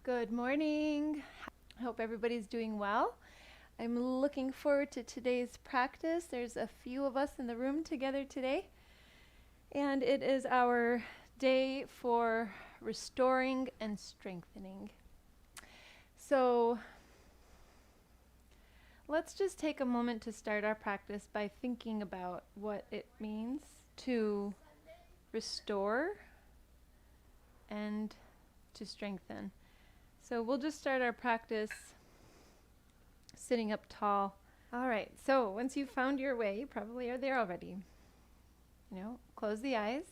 Good morning. I hope everybody's doing well. I'm looking forward to today's practice. There's a few of us in the room together today, and it is our day for restoring and strengthening. So let's just take a moment to start our practice by thinking about what it means to restore and to strengthen. So we'll just start our practice sitting up tall. All right, so once you've found your way, you probably are there already. Close the eyes.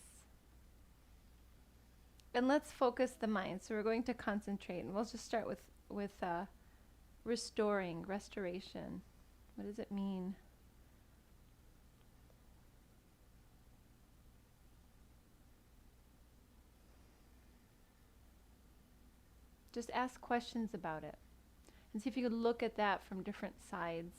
And let's focus the mind. So we're going to concentrate, and we'll just start with restoration. What does it mean? Just ask questions about it and see if you could look at that from different sides.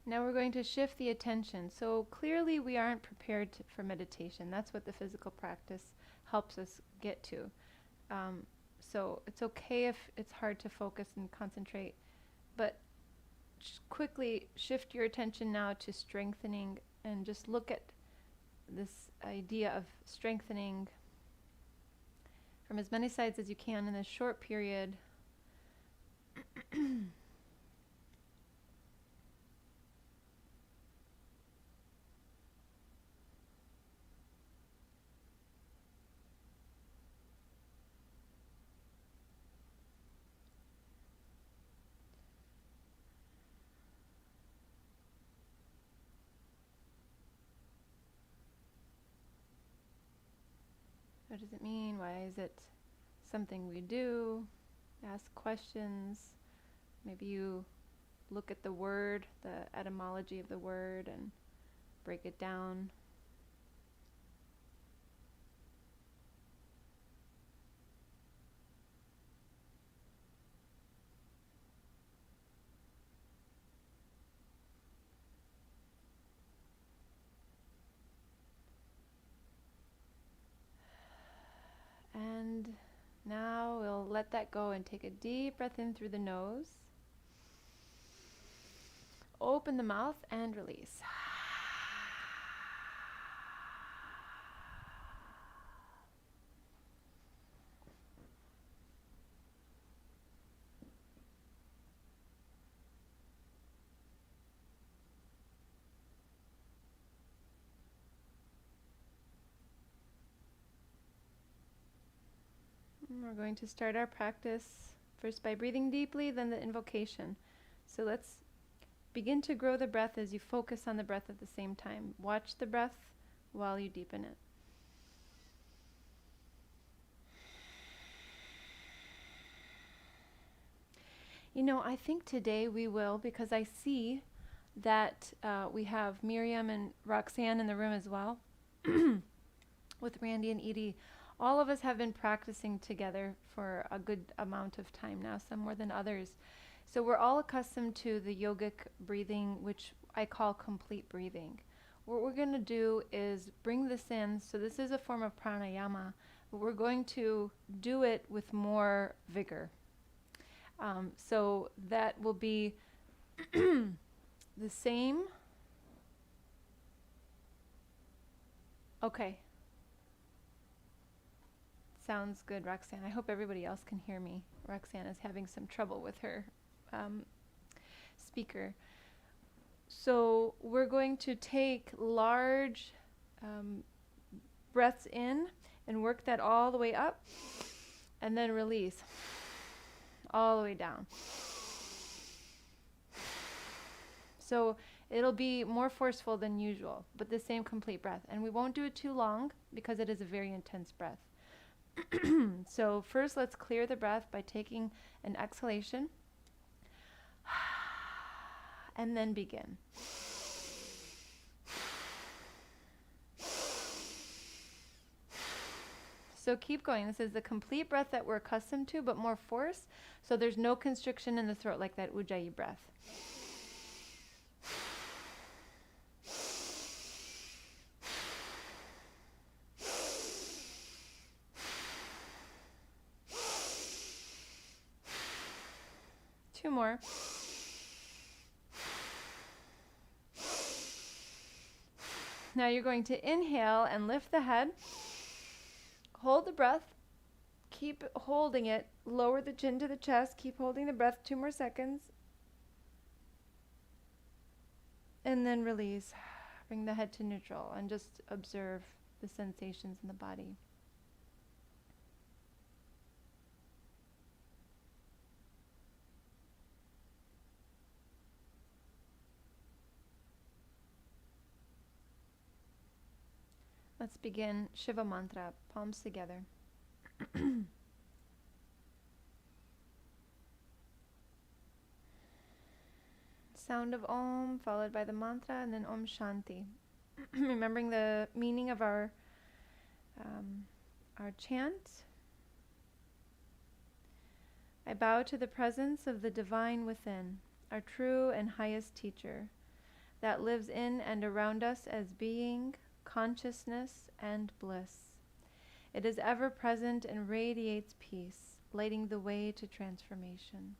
Now we're going to shift the attention. So clearly we aren't prepared for meditation. That's what the physical practice helps us get to. So it's okay if it's hard to focus and concentrate, but quickly shift your attention now to strengthening, and just look at this idea of strengthening from as many sides as you can in this short period. What does it mean? Why is it something we do? Ask questions. Maybe you look at the word, the etymology of the word, and break it down. And now we'll let that go and take a deep breath in through the nose. Open the mouth and release. We're going to start our practice first by breathing deeply, then the invocation. So let's begin to grow the breath as you focus on the breath at the same time. Watch the breath while you deepen it. I think today we will, because I see that we have Miriam and Roxanne in the room as well, with Randy and Edie. All of us have been practicing together for a good amount of time now, some more than others. So we're all accustomed to the yogic breathing, which I call complete breathing. What we're going to do is bring this in. So this is a form of pranayama, but we're going to do it with more vigor. So that will be the same. Okay. Sounds good, Roxanne. I hope everybody else can hear me. Roxanne is having some trouble with her speaker. So we're going to take large breaths in and work that all the way up, and then release all the way down. So it'll be more forceful than usual, but the same complete breath. And we won't do it too long because it is a very intense breath. So first, let's clear the breath by taking an exhalation and then begin. So keep going. This is the complete breath that we're accustomed to, but more force. So there's no constriction in the throat like that Ujjayi breath. Two more. Now you're going to inhale and lift the head. Hold the breath. Keep holding it. Lower the chin to the chest. Keep holding the breath. 2 more seconds. And then release. Bring the head to neutral and just observe the sensations in the body. Let's begin Shiva Mantra, palms together. Sound of Om followed by the mantra and then Om Shanti. Remembering the meaning of our chant. I bow to the presence of the divine within, our true and highest teacher, that lives in and around us as being, consciousness, and bliss. It is ever present and radiates peace, lighting the way to transformation.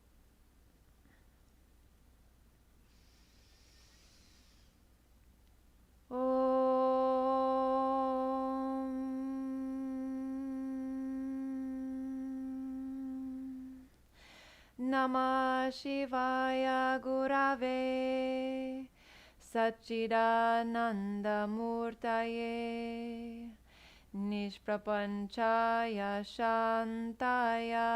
Namah Shivaya Gurave Satchidananda Murtaye Nishprapanchaya Shantaya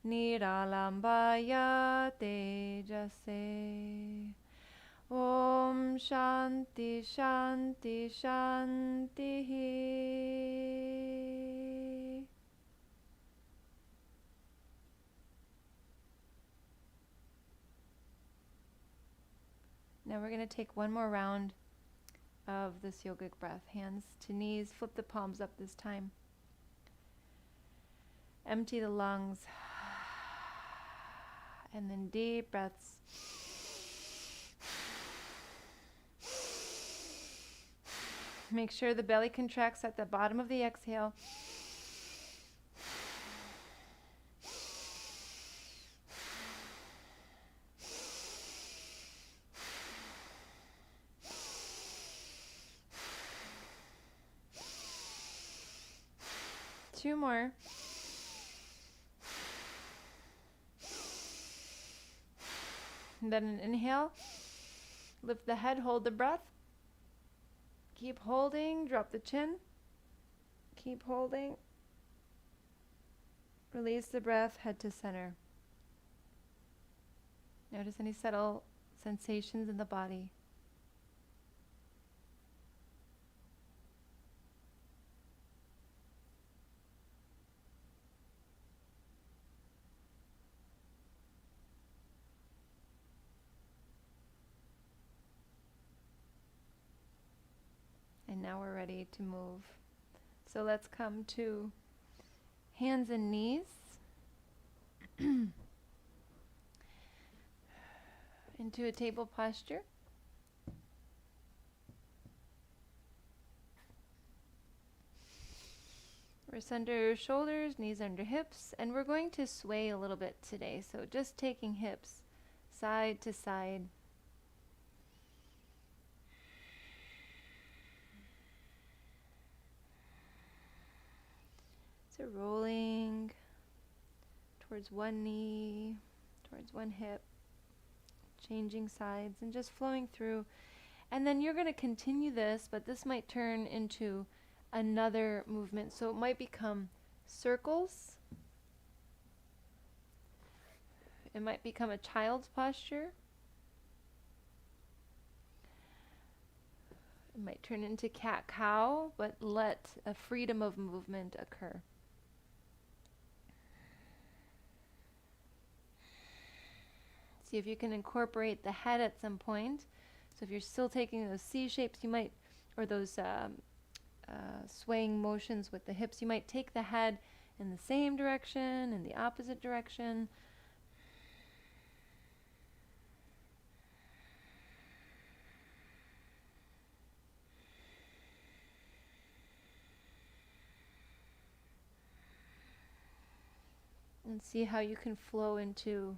Niralambaya Tejase. Om Shanti Shanti Shanti. Now we're going to take one more round of this yogic breath. Hands to knees, flip the palms up this time. Empty the lungs. And then deep breaths. Make sure the belly contracts at the bottom of the exhale. Two more. And then an inhale. Lift the head, hold the breath. Keep holding, drop the chin. Keep holding. Release the breath, head to center. Notice any subtle sensations in the body. And now we're ready to move. So let's come to hands and knees. Into a table posture. Wrists under shoulders, knees under hips, and we're going to sway a little bit today. So just taking hips side to side. So rolling towards one knee, towards one hip, changing sides and just flowing through. And then you're going to continue this, but this might turn into another movement. So it might become circles. It might become a child's posture. It might turn into cat-cow, but let a freedom of movement occur. See if you can incorporate the head at some point. So if you're still taking those C shapes, you might, or those swaying motions with the hips, you might take the head in the same direction, in the opposite direction. And see how you can flow into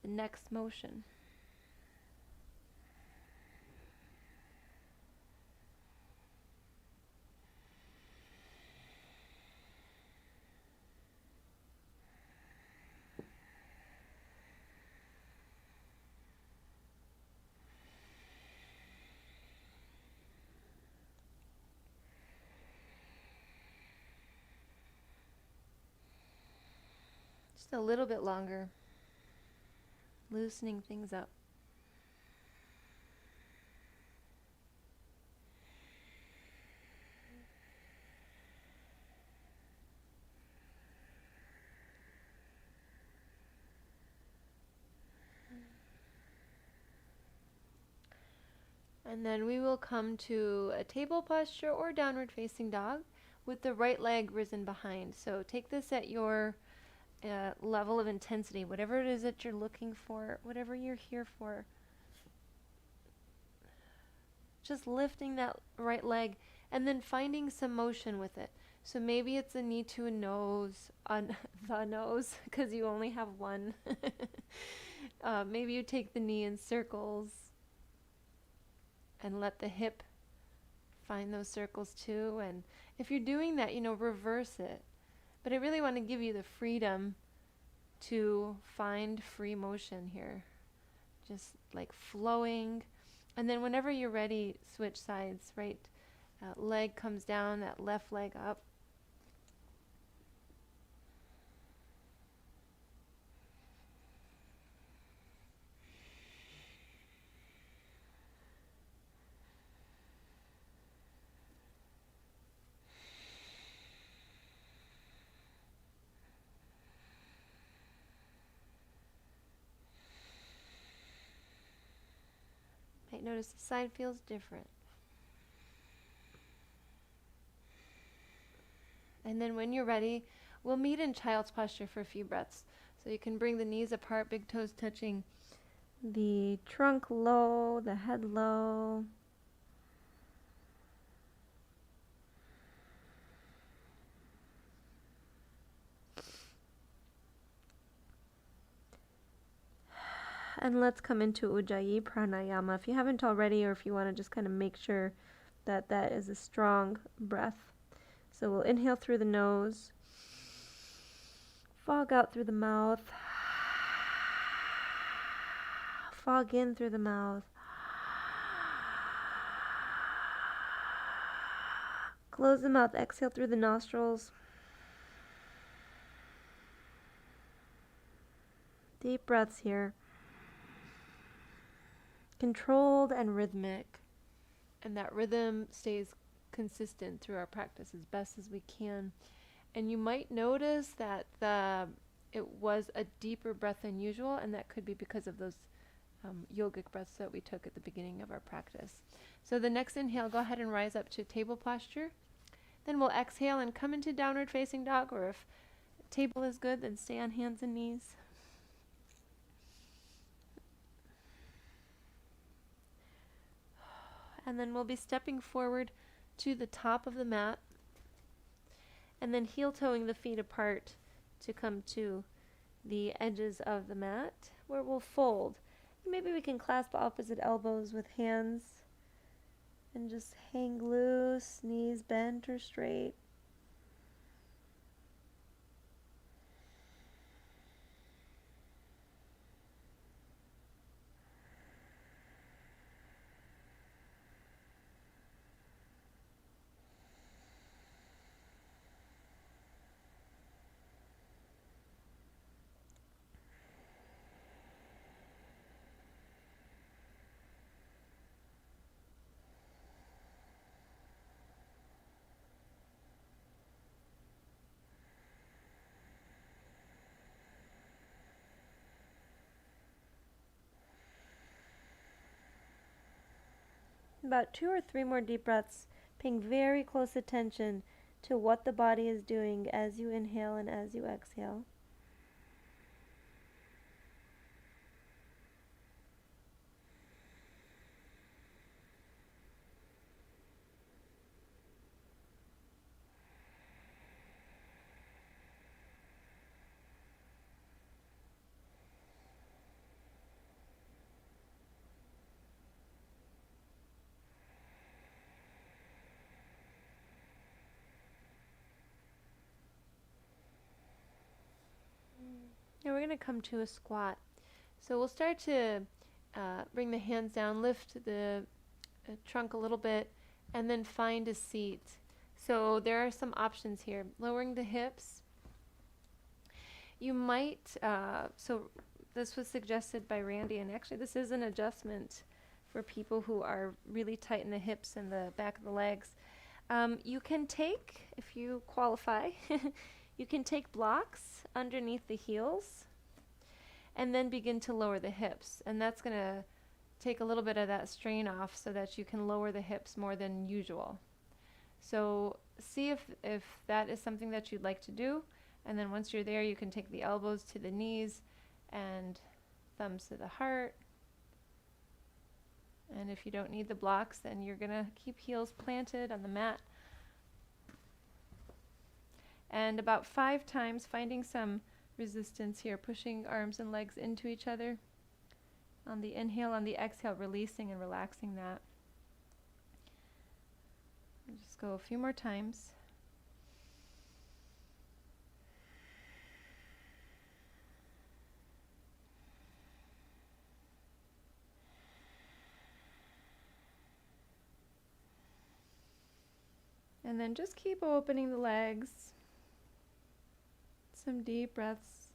the next motion. Just a little bit longer, loosening things up. And then we will come to a table posture or downward facing dog with the right leg risen behind. So take this at your level of intensity, whatever it is that you're looking for, whatever you're here for. Just lifting that right leg and then finding some motion with it. So maybe it's a knee to a nose, on the nose, because you only have one. Maybe you take the knee in circles and let the hip find those circles too. And if you're doing that, reverse it. But I really want to give you the freedom to find free motion here. Just like flowing. And then whenever you're ready, switch sides, right? Leg comes down, that left leg up. Might notice the side feels different. And then when you're ready, we'll meet in child's posture for a few breaths. So you can bring the knees apart, big toes touching the trunk low, the head low. And let's come into Ujjayi Pranayama. If you haven't already, or if you want to just kind of make sure that that is a strong breath. So we'll inhale through the nose, fog out through the mouth, fog in through the mouth, close the mouth, exhale through the nostrils. Deep breaths here. Controlled and rhythmic, and that rhythm stays consistent through our practice as best as we can. And you might notice that it was a deeper breath than usual, and that could be because of those yogic breaths that we took at the beginning of our practice. So the next inhale, go ahead and rise up to table posture. Then we'll exhale and come into downward facing dog, or if table is good, then stay on hands and knees. And then we'll be stepping forward to the top of the mat and then heel toeing the feet apart to come to the edges of the mat where we'll fold. Maybe we can clasp opposite elbows with hands and just hang loose, knees bent or straight. About 2 or 3 more deep breaths, paying very close attention to what the body is doing as you inhale and as you exhale. Now we're going to come to a squat. So we'll start to bring the hands down, lift the trunk a little bit, and then find a seat. So there are some options here. Lowering the hips. You might, so this was suggested by Randy, and actually this is an adjustment for people who are really tight in the hips and the back of the legs. You can take, if you qualify, you can take blocks underneath the heels and then begin to lower the hips. And that's going to take a little bit of that strain off so that you can lower the hips more than usual. So see if that is something that you'd like to do. And then once you're there, you can take the elbows to the knees and thumbs to the heart. And if you don't need the blocks, then you're going to keep heels planted on the mat. And about 5 times, finding some resistance here, pushing arms and legs into each other. On the inhale, on the exhale, releasing and relaxing that. And just go a few more times. And then just keep opening the legs. Some deep breaths,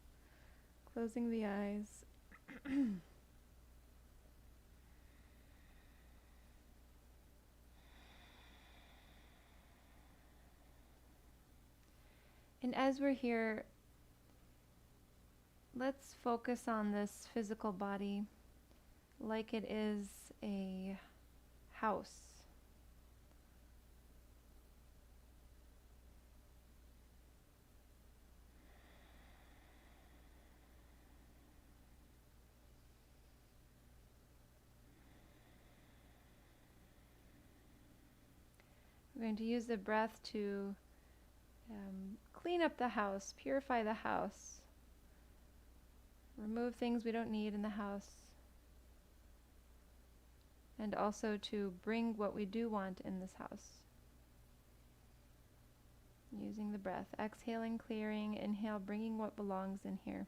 closing the eyes. And as we're here, let's focus on this physical body like it is a house. We're going to use the breath to clean up the house, purify the house, remove things we don't need in the house, and also to bring what we do want in this house. Using the breath, exhaling, clearing, inhale, bringing what belongs in here.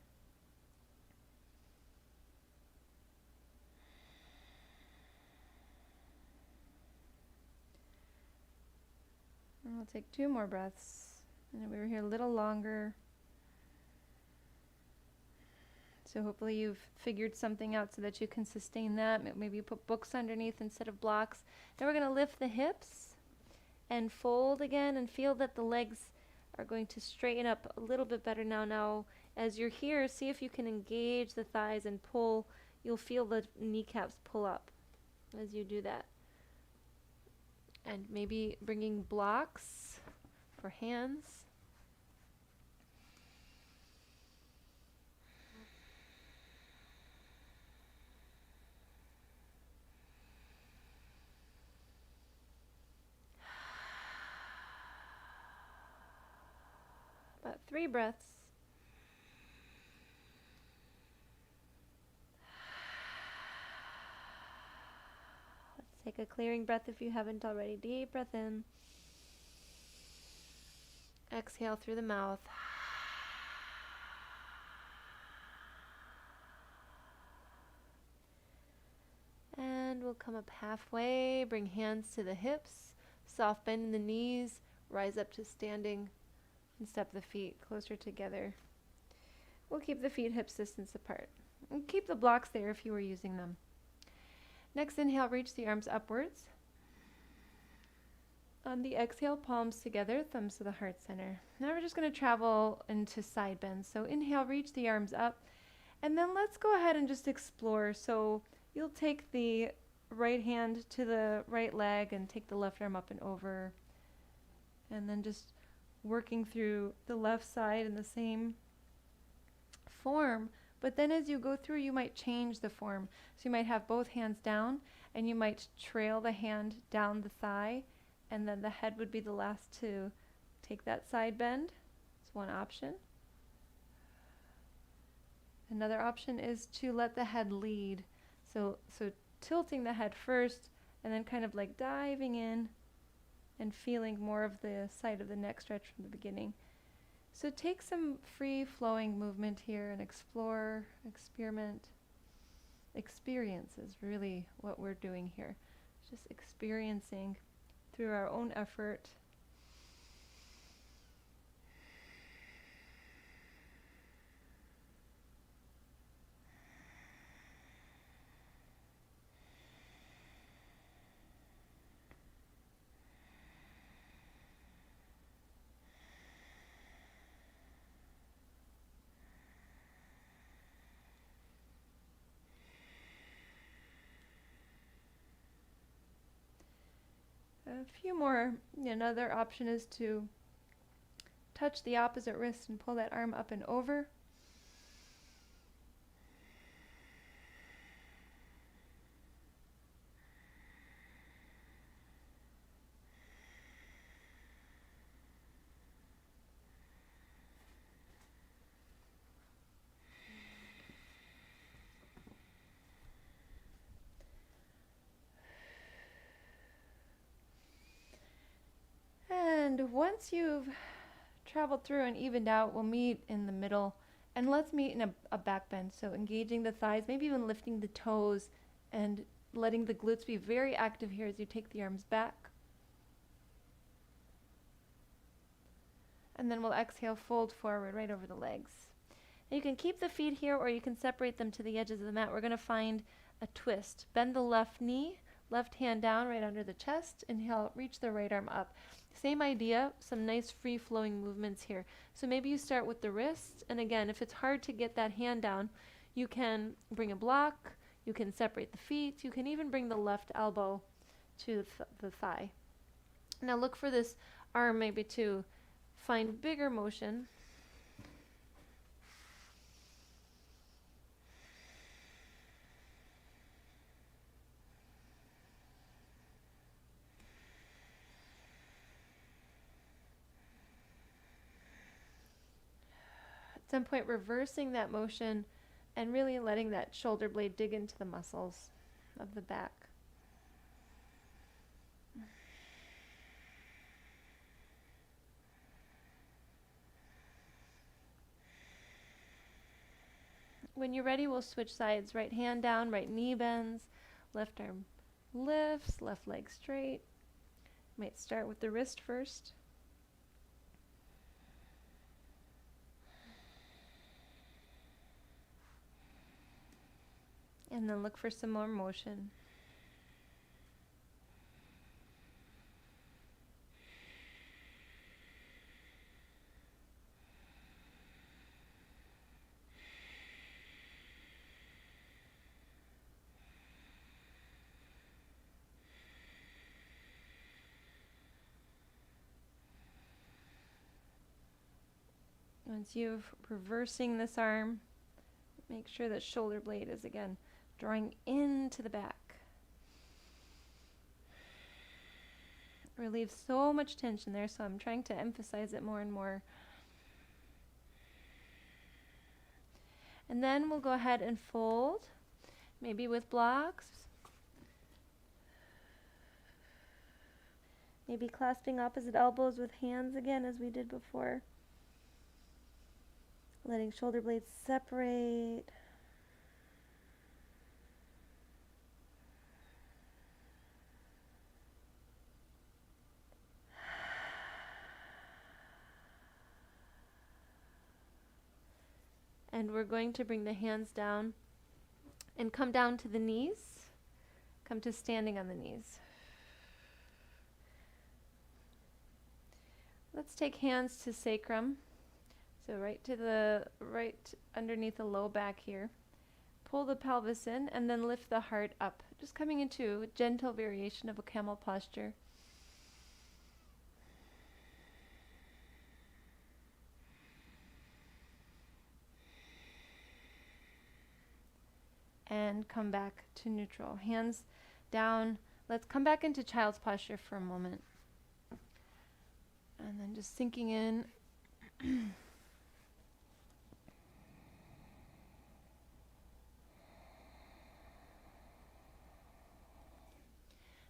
And we'll take 2 more breaths. And we were here a little longer. So hopefully you've figured something out so that you can sustain that. Maybe you put books underneath instead of blocks. Then we're going to lift the hips and fold again and feel that the legs are going to straighten up a little bit better now. Now, as you're here, see if you can engage the thighs and pull. You'll feel the kneecaps pull up as you do that. And maybe bringing blocks for hands. About 3 breaths. Let's take a clearing breath if you haven't already. Deep breath in. Exhale through the mouth. And we'll come up halfway. Bring hands to the hips. Soft bend in the knees. Rise up to standing. And step the feet closer together. We'll keep the feet hip distance apart. And keep the blocks there if you were using them. Next inhale, reach the arms upwards. On the exhale, palms together, thumbs to the heart center. Now we're just going to travel into side bends. So inhale, reach the arms up. And then let's go ahead and just explore. So you'll take the right hand to the right leg and take the left arm up and over. And then just working through the left side in the same form. But then as you go through, you might change the form. So you might have both hands down, and you might trail the hand down the thigh, and then the head would be the last to take that side bend. It's one option. Another option is to let the head lead. So tilting the head first, and then kind of like diving in and feeling more of the side of the neck stretch from the beginning. So take some free-flowing movement here and explore, experiment. Experience is really what we're doing here. Just experiencing through our own effort. A few more. Another option is to touch the opposite wrist and pull that arm up and over. And once you've traveled through and evened out, we'll meet in the middle. And let's meet in a back bend. So engaging the thighs, maybe even lifting the toes and letting the glutes be very active here as you take the arms back. And then we'll exhale, fold forward right over the legs. Now you can keep the feet here or you can separate them to the edges of the mat. We're going to find a twist. Bend the left knee, left hand down right under the chest. Inhale, reach the right arm up. Same idea, some nice free-flowing movements here. So maybe you start with the wrist, and again, if it's hard to get that hand down, you can bring a block, you can separate the feet, you can even bring the left elbow to the thigh. Now look for this arm maybe to find bigger motion. At some point, reversing that motion and really letting that shoulder blade dig into the muscles of the back. When you're ready, we'll switch sides. Right hand down, right knee bends, left arm lifts, left leg straight. Might start with the wrist first. And then look for some more motion. Once you've reversing this arm, make sure that shoulder blade is again drawing into the back. Relieves so much tension there, so I'm trying to emphasize it more and more. And then we'll go ahead and fold, maybe with blocks. Maybe clasping opposite elbows with hands again as we did before. Letting shoulder blades separate. And we're going to bring the hands down and come down to the knees. Come to standing on the knees. Let's take hands to sacrum. So right underneath the low back here. pull the pelvis in and then lift the heart up. Just coming into a gentle variation of a camel posture. And come back to neutral. Hands down. Let's come back into child's posture for a moment. And then just sinking in.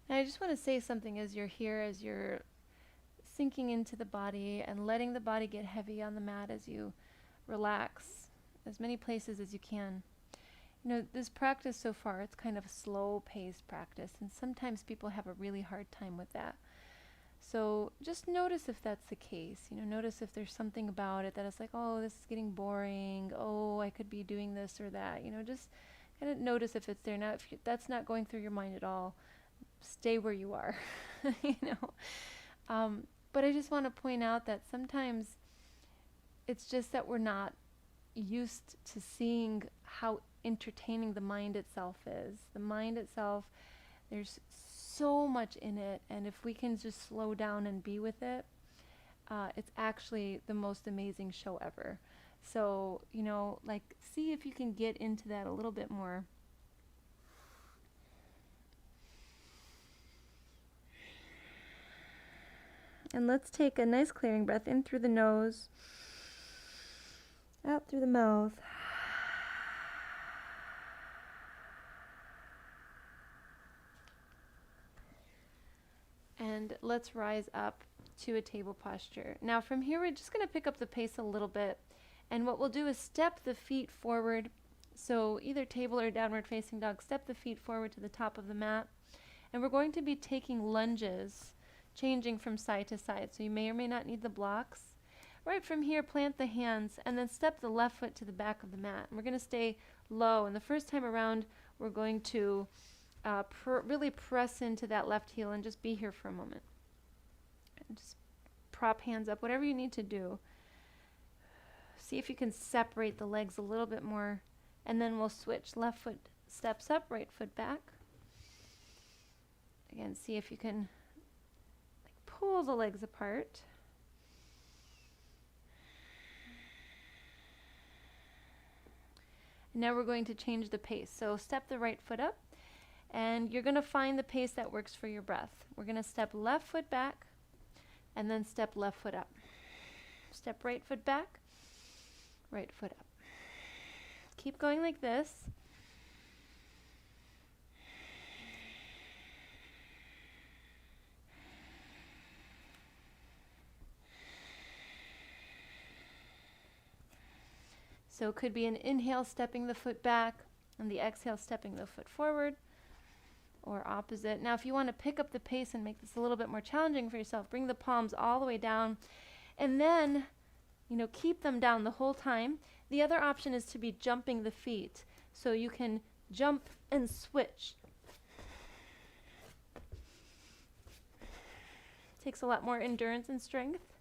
And I just want to say something as you're here, as you're sinking into the body and letting the body get heavy on the mat as you relax as many places as you can. You know, this practice so far, it's kind of a slow-paced practice, and sometimes people have a really hard time with that. So just notice if that's the case. You know, notice if there's something about it that is like, oh, this is getting boring. Oh, I could be doing this or that. You know, just kind of notice if it's there. Now, if that's not going through your mind at all, stay where you are. You know. But I just want to point out that sometimes it's just that we're not used to seeing how entertaining the mind itself is. The mind itself, there's so much in it, and if we can just slow down and be with it, it's actually the most amazing show ever. So, you know, like, see if you can get into that a little bit more. And let's take a nice clearing breath in through the nose, out through the mouth. And let's rise up to a table posture. Now from here, we're just going to pick up the pace a little bit. And what we'll do is step the feet forward. So either table or downward facing dog, step the feet forward to the top of the mat. And we're going to be taking lunges, changing from side to side. So you may or may not need the blocks. Right from here, plant the hands and then step the left foot to the back of the mat. And we're going to stay low. And the first time around, we're going to really press into that left heel and just be here for a moment. And just prop hands up, whatever you need to do. See if you can separate the legs a little bit more. And then we'll switch. Left foot steps up, right foot back. Again, see if you can pull the legs apart. And now we're going to change the pace. So step the right foot up, and you're going to find the pace that works for your breath. We're going to step left foot back, and then step left foot up. Step right foot back, right foot up. Keep going like this. So it could be an inhale, stepping the foot back, and the exhale, stepping the foot forward, or opposite. Now, if you want to pick up the pace and make this a little bit more challenging for yourself, bring the palms all the way down, and then, you know, keep them down the whole time. The other option is to be jumping the feet. So you can jump and switch. Takes a lot more endurance and strength.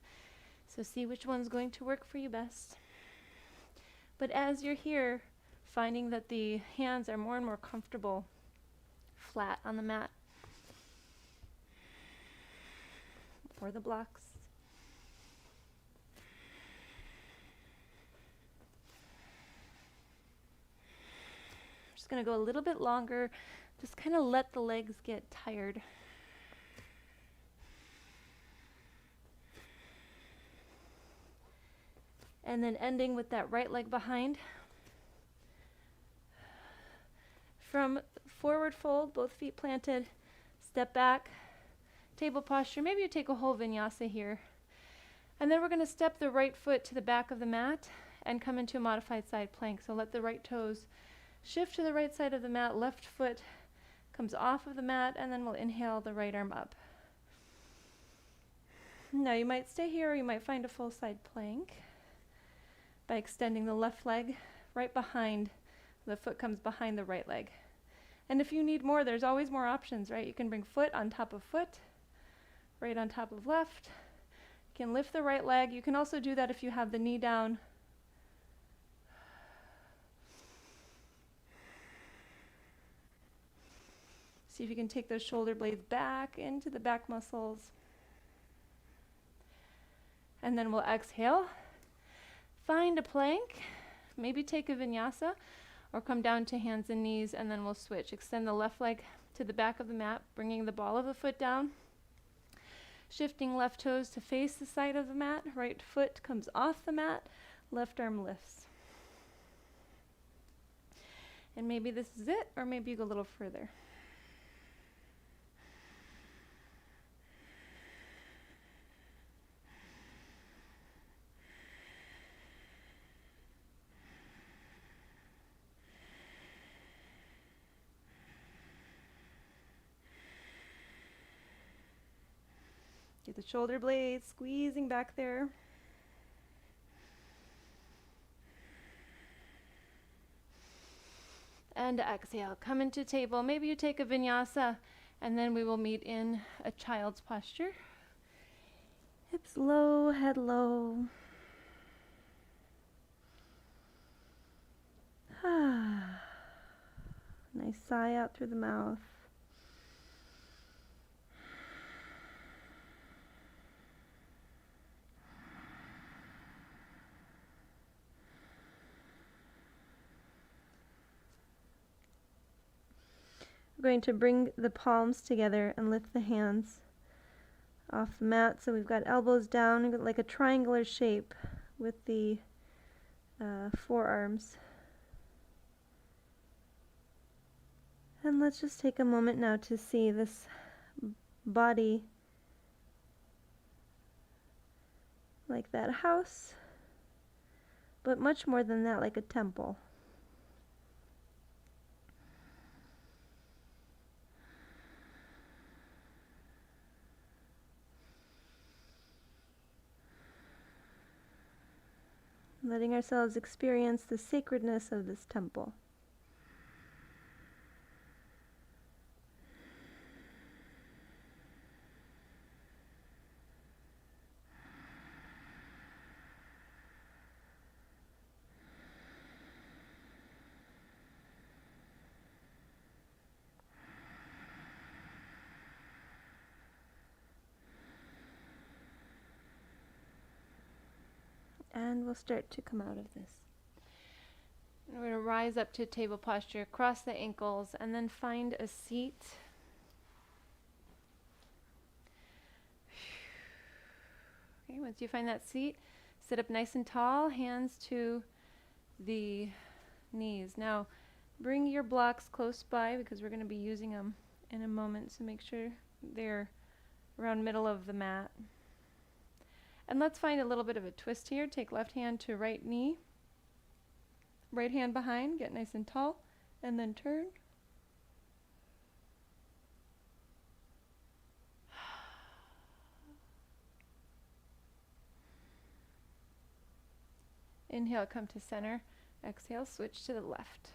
So see which one's going to work for you best. But as you're here, finding that the hands are more and more comfortable flat on the mat or the blocks. Just going to go a little bit longer. Just kind of let the legs get tired. And then ending with that right leg behind. From forward fold, both feet planted, step back, table posture. Maybe you take a whole vinyasa here. And then we're going to step the right foot to the back of the mat and come into a modified side plank. So let the right toes shift to the right side of the mat, left foot comes off of the mat, and then we'll inhale the right arm up. Now you might stay here or you might find a full side plank by extending the left leg right behind. The foot comes behind the right leg. And if you need more, there's always more options, right? You can bring foot on top of foot, right on top of left. You can lift the right leg. You can also do that if you have the knee down. See if you can take those shoulder blades back into the back muscles. And then we'll exhale. Find a plank. Maybe take a vinyasa or come down to hands and knees, and then we'll switch. Extend the left leg to the back of the mat, bringing the ball of the foot down. Shifting left toes to face the side of the mat. Right foot comes off the mat. Left arm lifts. And maybe this is it, or maybe you go a little further. Get the shoulder blades squeezing back there. And exhale, come into table. Maybe you take a vinyasa, and then we will meet in a child's posture. Hips low, head low. Nice sigh out through the mouth. We're going to bring the palms together and lift the hands off the mat. So we've got elbows down, like a triangular shape with the forearms. And let's just take a moment now to see this body like that house, but much more than that, like a temple. Letting ourselves experience the sacredness of this temple. And we'll start to come out of this. And we're going to rise up to table posture, cross the ankles, and then find a seat. Okay, once you find that seat, sit up nice and tall, hands to the knees. Now, bring your blocks close by because we're going to be using them in a moment, so make sure they're around middle of the mat. And let's find a little bit of a twist here. Take left hand to right knee, right hand behind, get nice and tall, and then turn. Inhale, come to center. Exhale, switch to the left.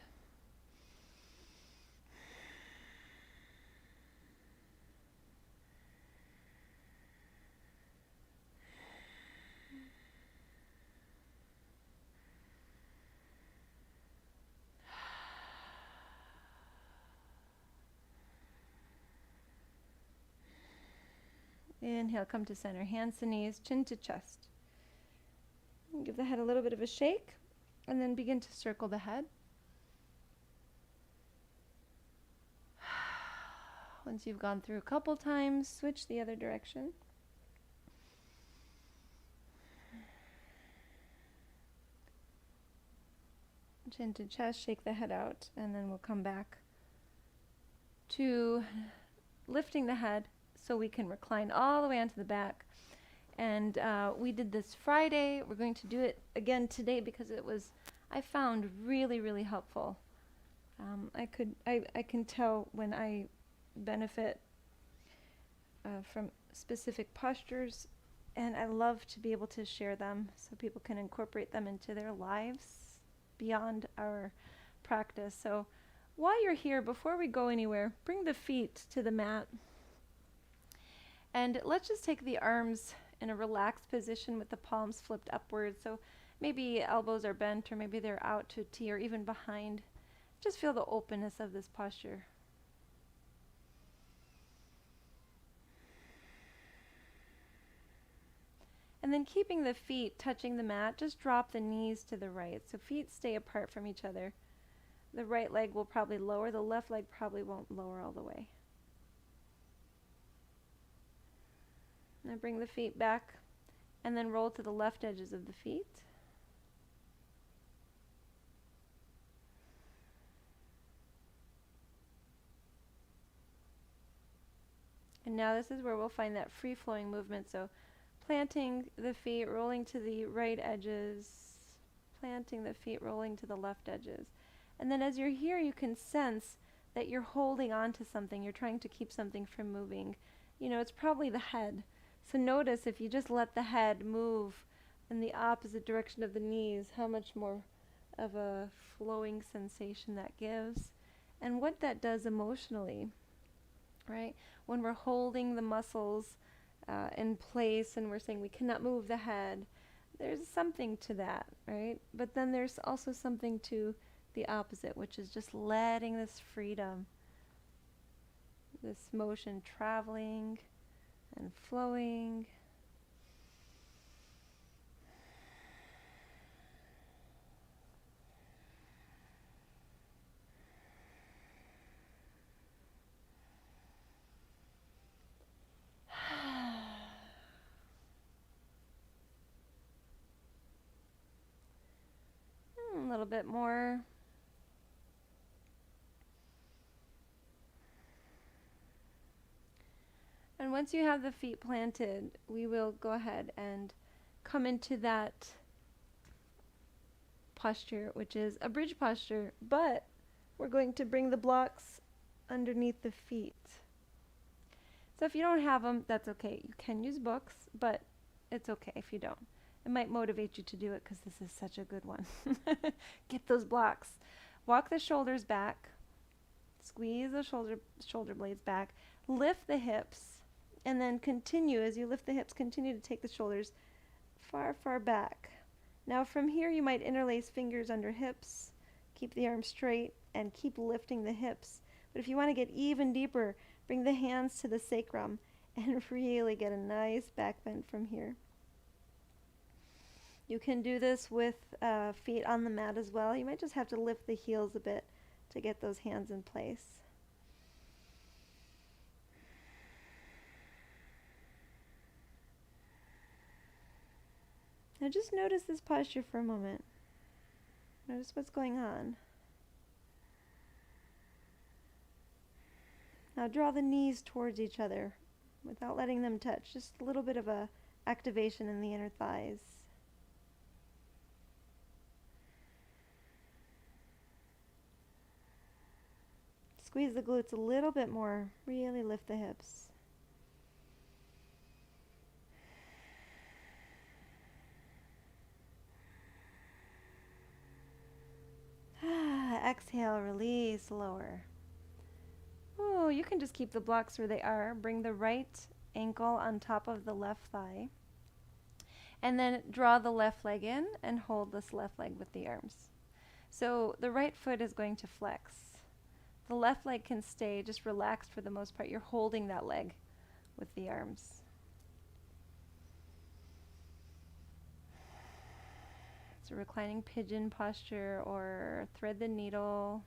Inhale, come to center. Hands to knees, chin to chest. Give the head a little bit of a shake, and then begin to circle the head. Once you've gone through a couple times, switch the other direction. Chin to chest, shake the head out, and then we'll come back to lifting the head so we can recline all the way onto the back. And we did this Friday. We're going to do it again today because it was, I found, really, really helpful. I can tell when I benefit from specific postures, and I love to be able to share them so people can incorporate them into their lives beyond our practice. So while you're here, before we go anywhere, bring the feet to the mat. And let's just take the arms in a relaxed position with the palms flipped upwards. So maybe elbows are bent, or maybe they're out to a T, or even behind. Just feel the openness of this posture. And then keeping the feet touching the mat, just drop the knees to the right. So feet stay apart from each other. The right leg will probably lower, the left leg probably won't lower all the way. Now bring the feet back and then roll to the left edges of the feet. And now this is where we'll find that free-flowing movement. So planting the feet, rolling to the right edges, planting the feet, rolling to the left edges. And then as you're here, you can sense that you're holding on to something. You're trying to keep something from moving. It's probably the head. So notice if you just let the head move in the opposite direction of the knees, how much more of a flowing sensation that gives, and what that does emotionally, right? When we're holding the muscles in place and we're saying we cannot move the head, there's something to that, right? But then there's also something to the opposite, which is just letting this freedom, this motion traveling and flowing. A little bit more. And once you have the feet planted, we will go ahead and come into that posture, which is a bridge posture, but we're going to bring the blocks underneath the feet. So if you don't have them, that's okay. You can use books, but it's okay if you don't. It might motivate you to do it because this is such a good one. Get those blocks. Walk the shoulders back. Squeeze the shoulder blades back. Lift the hips. And then continue, as you lift the hips, continue to take the shoulders far, far back. Now from here you might interlace fingers under hips, keep the arms straight, and keep lifting the hips. But if you want to get even deeper, bring the hands to the sacrum and really get a nice back bend from here. You can do this with feet on the mat as well. You might just have to lift the heels a bit to get those hands in place. Now just notice this posture for a moment. Notice what's going on. Now draw the knees towards each other without letting them touch. Just a little bit of a activation in the inner thighs. Squeeze the glutes a little bit more. Really lift the hips. Exhale, release, lower. Oh, you can just keep the blocks where they are. Bring the right ankle on top of the left thigh. And then draw the left leg in and hold this left leg with the arms. So the right foot is going to flex. The left leg can stay just relaxed for the most part. You're holding that leg with the arms. It's a reclining pigeon posture or thread the needle.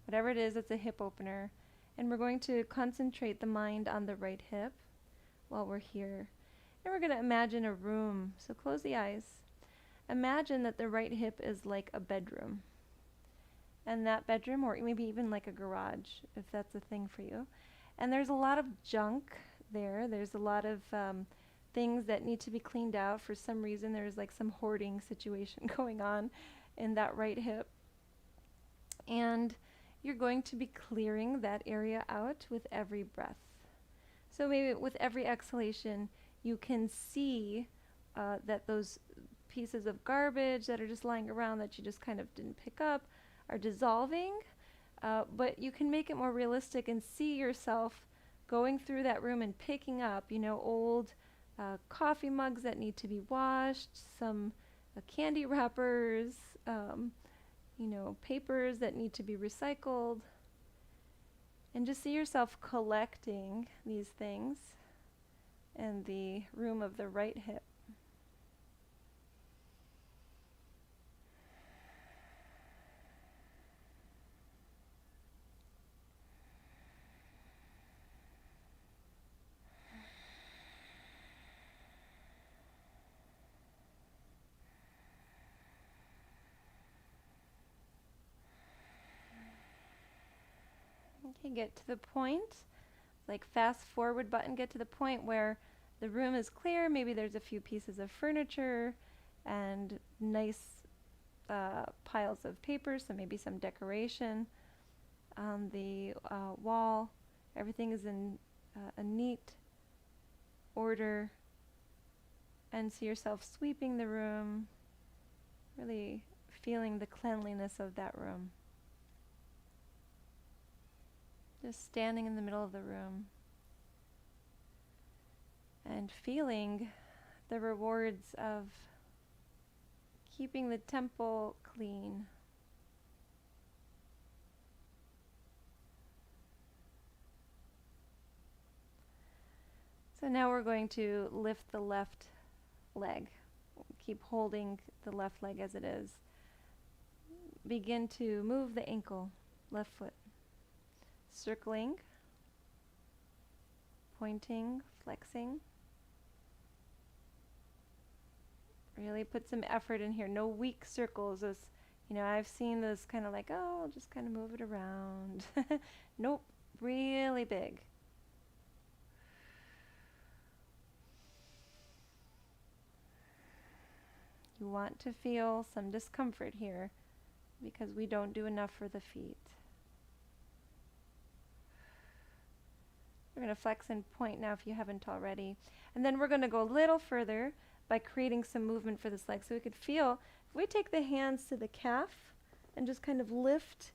Whatever it is, it's a hip opener. And we're going to concentrate the mind on the right hip while we're here. And we're going to imagine a room. So close the eyes. Imagine that the right hip is like a bedroom. And that bedroom, or maybe even like a garage, if that's a thing for you. And there's a lot of junk there. There's a lot of things that need to be cleaned out. For some reason, there's like some hoarding situation going on in that right hip. And you're going to be clearing that area out with every breath. So maybe with every exhalation, you can see that those pieces of garbage that are just lying around that you just kind of didn't pick up are dissolving, but you can make it more realistic and see yourself going through that room and picking up, old coffee mugs that need to be washed, some candy wrappers, papers that need to be recycled, and just see yourself collecting these things in the room of the right hip. Okay, get to the point, like fast forward button, get to the point where the room is clear. Maybe there's a few pieces of furniture and nice piles of papers, so maybe some decoration on the wall. Everything is in a neat order, and see yourself sweeping the room, really feeling the cleanliness of that room. Just standing in the middle of the room and feeling the rewards of keeping the temple clean. So now we're going to lift the left leg. Keep holding the left leg as it is. Begin to move the ankle, left foot. Circling, pointing, flexing. Really put some effort in here. No weak circles. Those, I've seen those kind of like, oh, I'll just kind of move it around. Nope, really big. You want to feel some discomfort here because we don't do enough for the feet. We're going to flex and point now if you haven't already. And then we're going to go a little further by creating some movement for this leg. So we could feel, if we take the hands to the calf and just kind of lift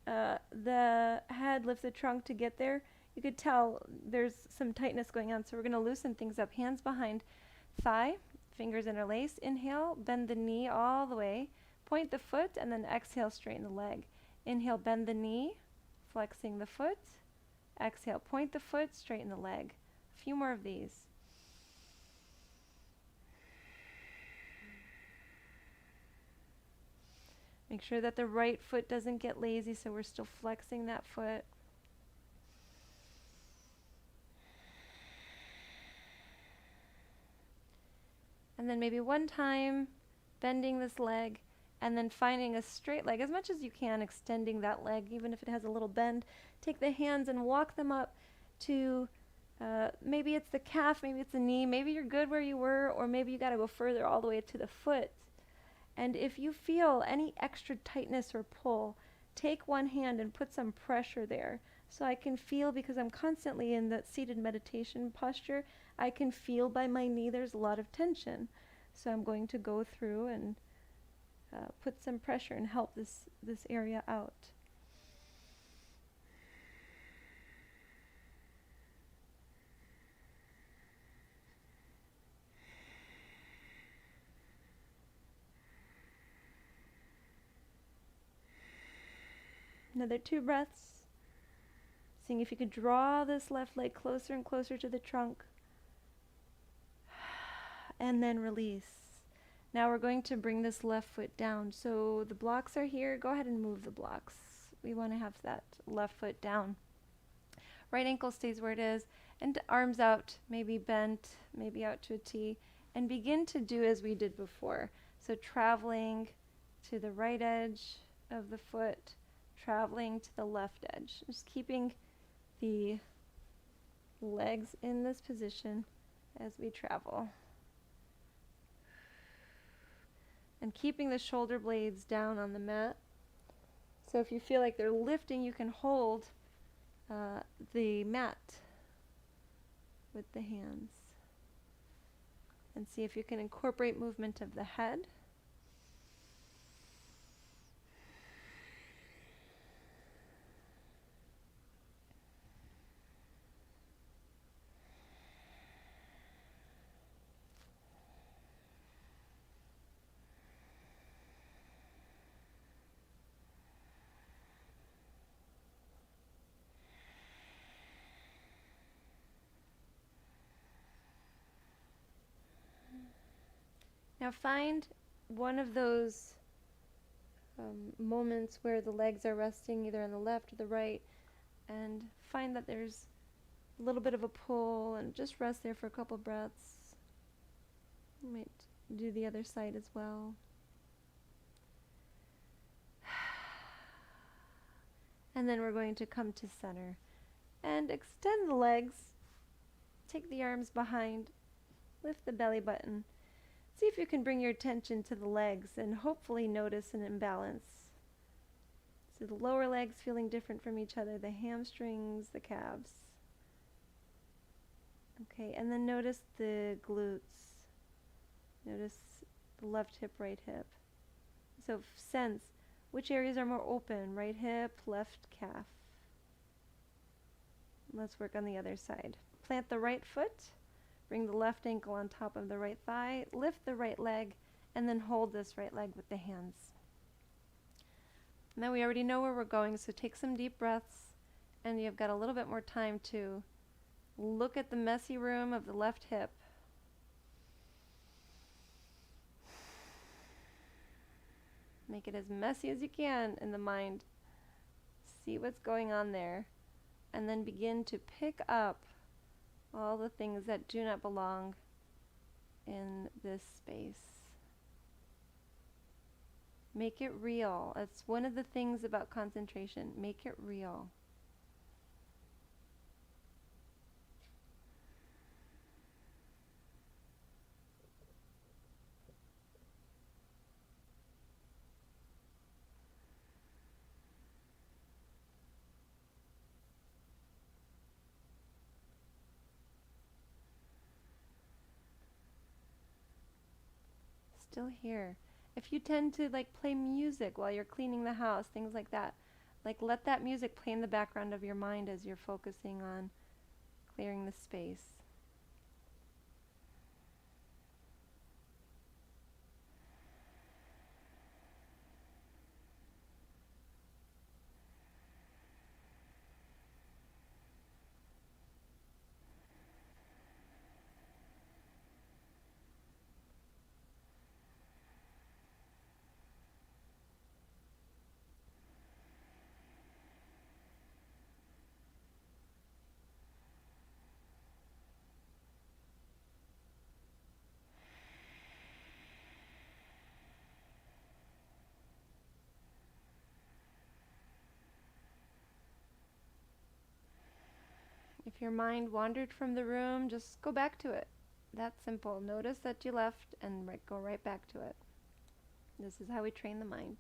the head, lift the trunk to get there, you could tell there's some tightness going on. So we're going to loosen things up. Hands behind thigh, fingers interlaced. Inhale, bend the knee all the way. Point the foot, and then exhale, straighten the leg. Inhale, bend the knee, flexing the foot. Exhale, point the foot, straighten the leg. A few more of these. Make sure that the right foot doesn't get lazy, so we're still flexing that foot. And then maybe one time, bending this leg, and then finding a straight leg as much as you can, extending that leg, even if it has a little bend. Take the hands and walk them up to, maybe it's the calf, maybe it's the knee, maybe you're good where you were, or maybe you got to go further all the way to the foot. And if you feel any extra tightness or pull, take one hand and put some pressure there. So I can feel, because I'm constantly in the seated meditation posture, I can feel by my knee there's a lot of tension. So I'm going to go through and put some pressure and help this area out. Another 2 breaths. Seeing if you could draw this left leg closer and closer to the trunk. And then release. Now we're going to bring this left foot down. So the blocks are here. Go ahead and move the blocks. We want to have that left foot down. Right ankle stays where it is. And arms out, maybe bent, maybe out to a T. And begin to do as we did before. So traveling to the right edge of the foot, traveling to the left edge. Just keeping the legs in this position as we travel. And keeping the shoulder blades down on the mat. So if you feel like they're lifting, you can hold the mat with the hands. And see if you can incorporate movement of the head. Now find one of those moments where the legs are resting either on the left or the right, and find that there's a little bit of a pull, and just rest there for a couple breaths. You might do the other side as well. And then we're going to come to center and extend the legs. Take the arms behind. Lift the belly button. See if you can bring your attention to the legs and hopefully notice an imbalance. So the lower legs feeling different from each other, the hamstrings, the calves. Okay, and then notice the glutes. Notice the left hip, right hip. So sense which areas are more open, right hip, left calf. Let's work on the other side. Plant the right foot, bring the left ankle on top of the right thigh, lift the right leg, and then hold this right leg with the hands. Now we already know where we're going, so take some deep breaths, and you've got a little bit more time to look at the messy room of the left hip. Make it as messy as you can in the mind. See what's going on there, and then begin to pick up all the things that do not belong in this space. Make it real. That's one of the things about concentration. Make it real. Still here. If you tend to play music while you're cleaning the house, things like that, let that music play in the background of your mind as you're focusing on clearing the space. If your mind wandered from the room, just go back to it. That's simple. Notice that you left and go right back to it. This is how we train the mind.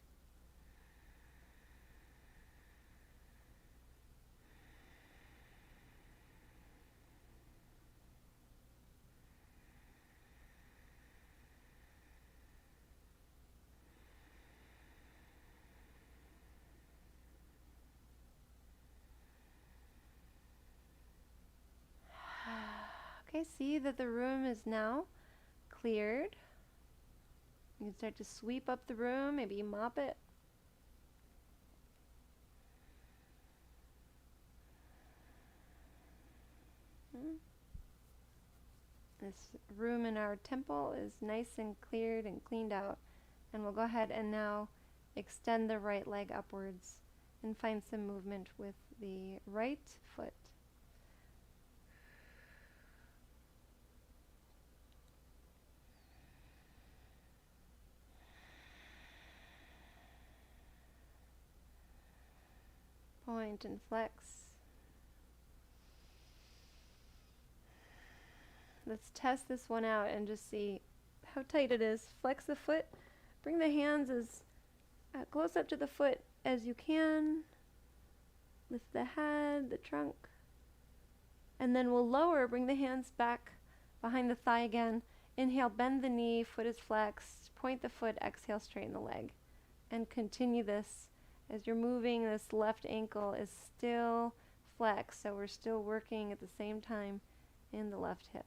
Okay, see that the room is now cleared. You can start to sweep up the room, maybe you mop it. This room in our temple is nice and cleared and cleaned out. And we'll go ahead and now extend the right leg upwards and find some movement with the right foot. Point and flex. Let's test this one out and just see how tight it is. Flex the foot. Bring the hands as close up to the foot as you can. Lift the head, the trunk. And then we'll lower, bring the hands back behind the thigh again. Inhale, bend the knee, foot is flexed. Point the foot, exhale, straighten the leg. And continue this. As you're moving, this left ankle is still flexed, so we're still working at the same time in the left hip.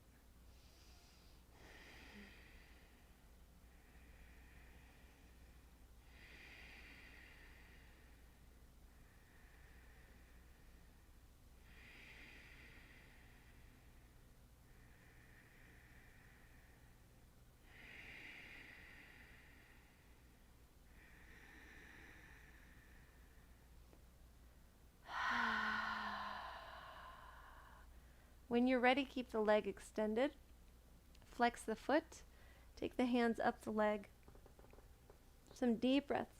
When you're ready, keep the leg extended. Flex the foot. Take the hands up the leg. Some deep breaths.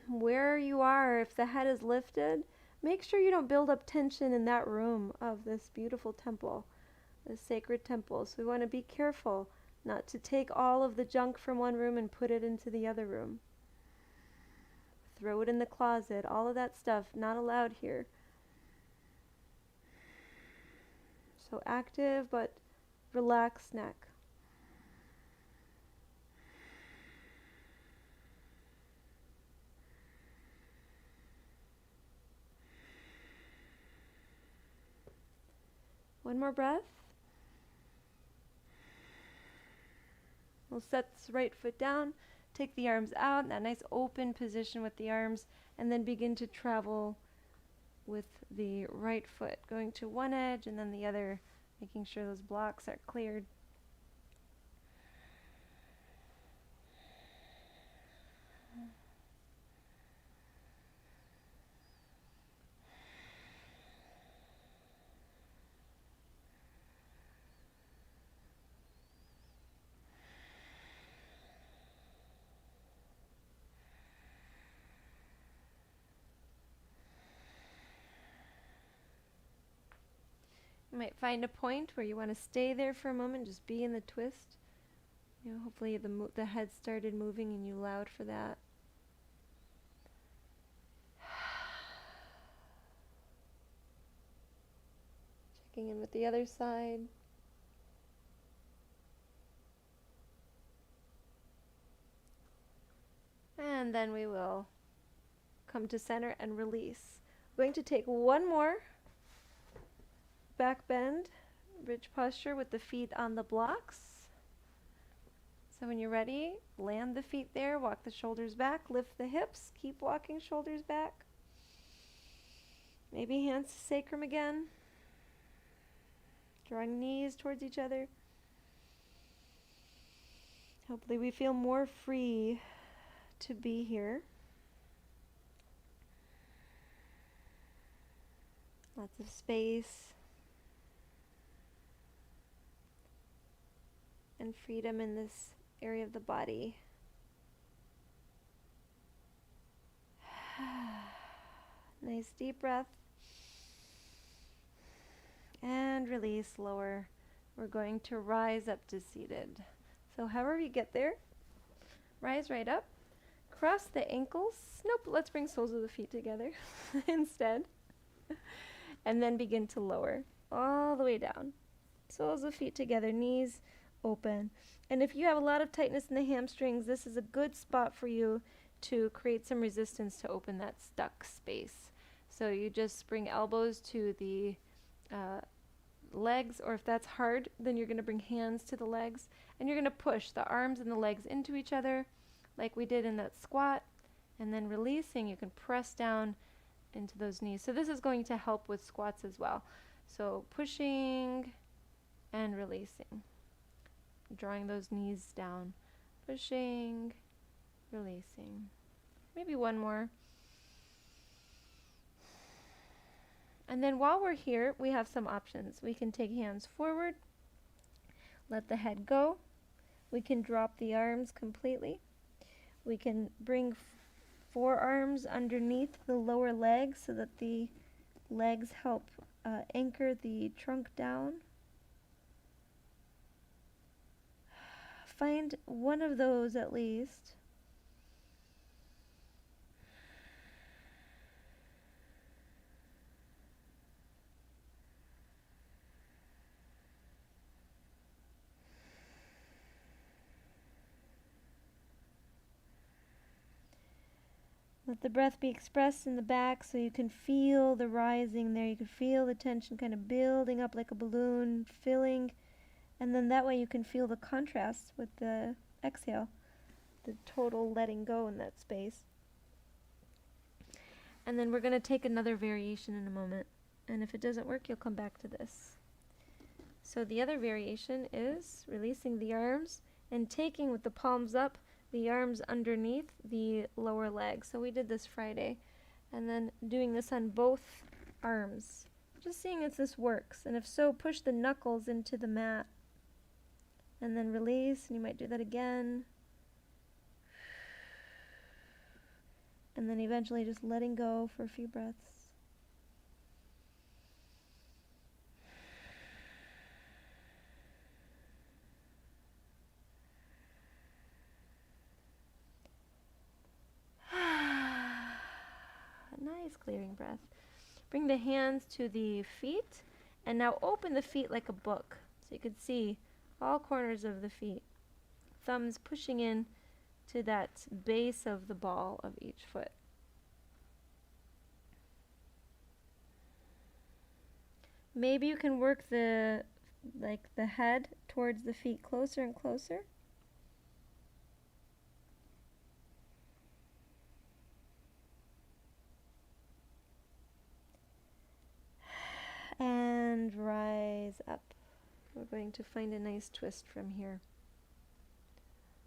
where you are, if the head is lifted, make sure you don't build up tension in that room of this beautiful temple, this sacred temple. So we want to be careful not to take all of the junk from one room and put it into the other room. Throw it in the closet, all of that stuff, not allowed here. So active but relaxed neck. One more breath. We'll set the right foot down, take the arms out, in that nice open position with the arms, and then begin to travel with the right foot, going to one edge and then the other, making sure those blocks are cleared. You might find a point where you want to stay there for a moment, just be in the twist. You know, hopefully the head started moving and you allowed for that. Checking in with the other side. And then we will come to center and release. We're going to take one more back bend, bridge posture with the feet on the blocks. So when you're ready, land the feet there, walk the shoulders back, lift the hips, keep walking shoulders back. Maybe hands to sacrum again. Drawing knees towards each other. Hopefully we feel more free to be here. Lots of space and freedom in this area of the body. Nice deep breath. And release, lower. We're going to rise up to seated. So however you get there, rise right up. Cross the ankles. Nope, let's bring soles of the feet together instead. And then begin to lower all the way down. Soles of feet together, knees open. And if you have a lot of tightness in the hamstrings, this is a good spot for you to create some resistance to open that stuck space. So you just bring elbows to the legs, or if that's hard, then you're going to bring hands to the legs, and you're going to push the arms and the legs into each other like we did in that squat, and then releasing, you can press down into those knees. So this is going to help with squats as well. So pushing and releasing, drawing those knees down, pushing, releasing. Maybe one more. And then while we're here, we have some options. We can take hands forward, let the head go. We can drop the arms completely. We can bring forearms underneath the lower legs so that the legs help anchor the trunk down. Find one of those at least. Let the breath be expressed in the back so you can feel the rising there. You can feel the tension kind of building up like a balloon, filling, and then that way you can feel the contrast with the exhale, the total letting go in that space. And then we're going to take another variation in a moment, and if it doesn't work, you'll come back to this. So the other variation is releasing the arms and taking with the palms up, the arms underneath the lower leg. So we did this Friday, and then doing this on both arms. Just seeing if this works, and if so, push the knuckles into the mat. And then release, and you might do that again. And then eventually just letting go for a few breaths. Nice clearing breath. Bring the hands to the feet, and now open the feet like a book. So you can see all corners of the feet. Thumbs pushing in to that base of the ball of each foot. Maybe you can work the head towards the feet closer and closer. And rise up. We're going to find a nice twist from here.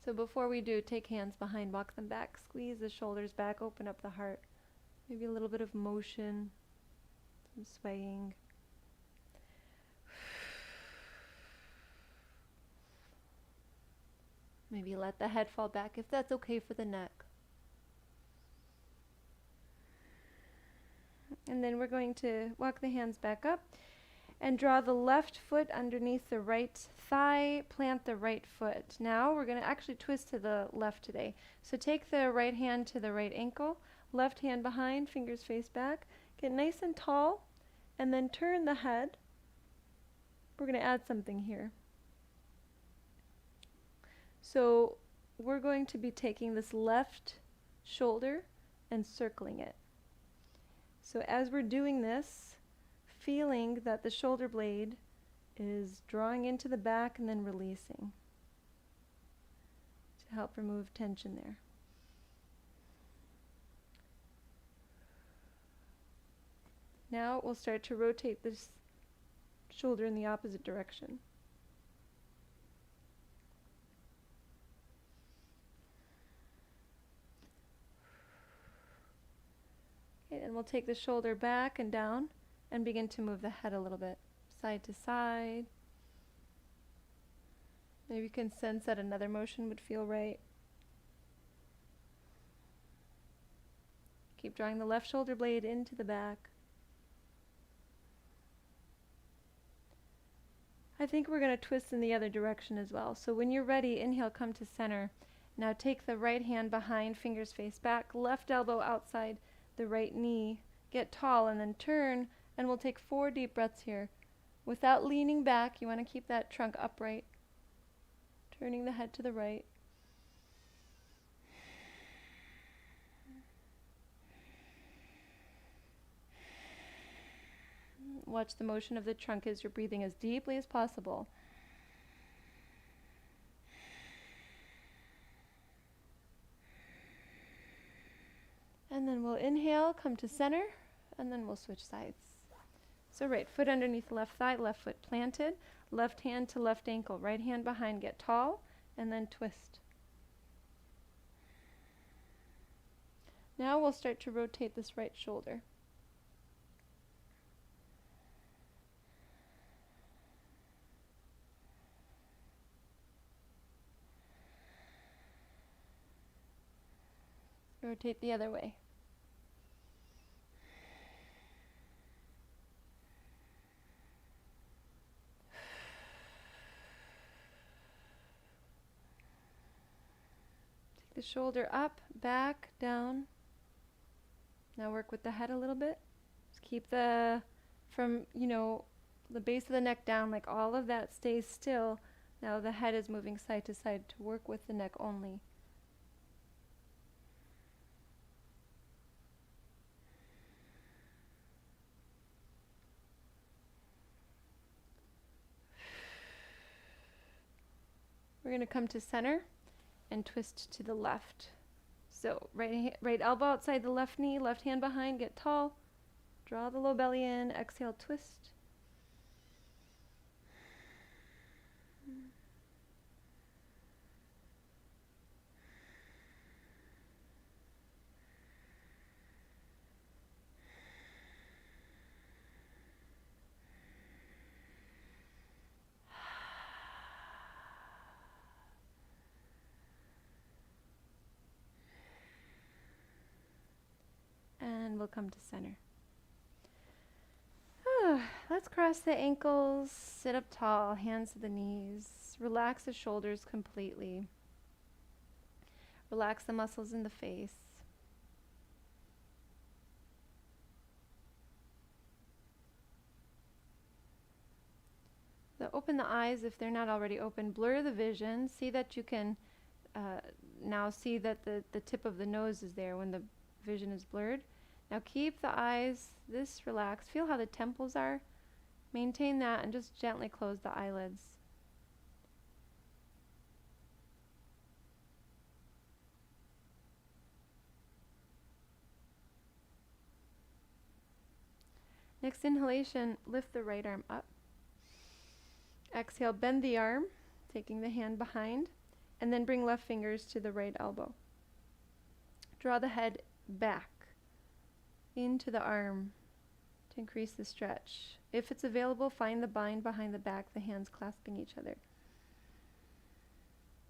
So before we do, take hands behind, walk them back, squeeze the shoulders back, open up the heart. Maybe a little bit of motion, some swaying. Maybe let the head fall back if that's okay for the neck. And then we're going to walk the hands back up and draw the left foot underneath the right thigh, plant the right foot. Now we're going to actually twist to the left today. So take the right hand to the right ankle, left hand behind, fingers face back, get nice and tall, and then turn the head. We're going to add something here. So we're going to be taking this left shoulder and circling it. So as we're doing this, feeling that the shoulder blade is drawing into the back and then releasing to help remove tension there. Now we'll start to rotate this shoulder in the opposite direction. Okay, and we'll take the shoulder back and down and begin to move the head a little bit, side to side. Maybe you can sense that another motion would feel right. Keep drawing the left shoulder blade into the back. I think we're going to twist in the other direction as well. So when you're ready, inhale, come to center. Now take the right hand behind, fingers face back, left elbow outside the right knee. Get tall and then turn, and we'll take 4 deep breaths here. Without leaning back, you want to keep that trunk upright. Turning the head to the right. Watch the motion of the trunk as you're breathing as deeply as possible. And then we'll inhale, come to center, and then we'll switch sides. So right foot underneath left thigh, left foot planted, left hand to left ankle, right hand behind, get tall, and then twist. Now we'll start to rotate this right shoulder. Rotate the other way. Take the shoulder up, back, down. Now work with the head a little bit. Just keep the base of the neck down, like all of that stays still. Now the head is moving side to side to work with the neck only. We're going to come to center and twist to the left. So right elbow outside the left knee, left hand behind, get tall. Draw the low belly in, exhale, twist. we'll come to center. Let's cross the ankles, sit up tall, hands to the knees. Relax the shoulders completely. Relax the muscles in the face. So open the eyes if they're not already open. Blur the vision. See that you can now see that the tip of the nose is there when the vision is blurred. Now keep the eyes this relaxed. Feel how the temples are. Maintain that and just gently close the eyelids. Next inhalation, lift the right arm up. Exhale, bend the arm, taking the hand behind, and then bring left fingers to the right elbow. Draw the head back into the arm to increase the stretch. If it's available, find the bind behind the back, the hands clasping each other.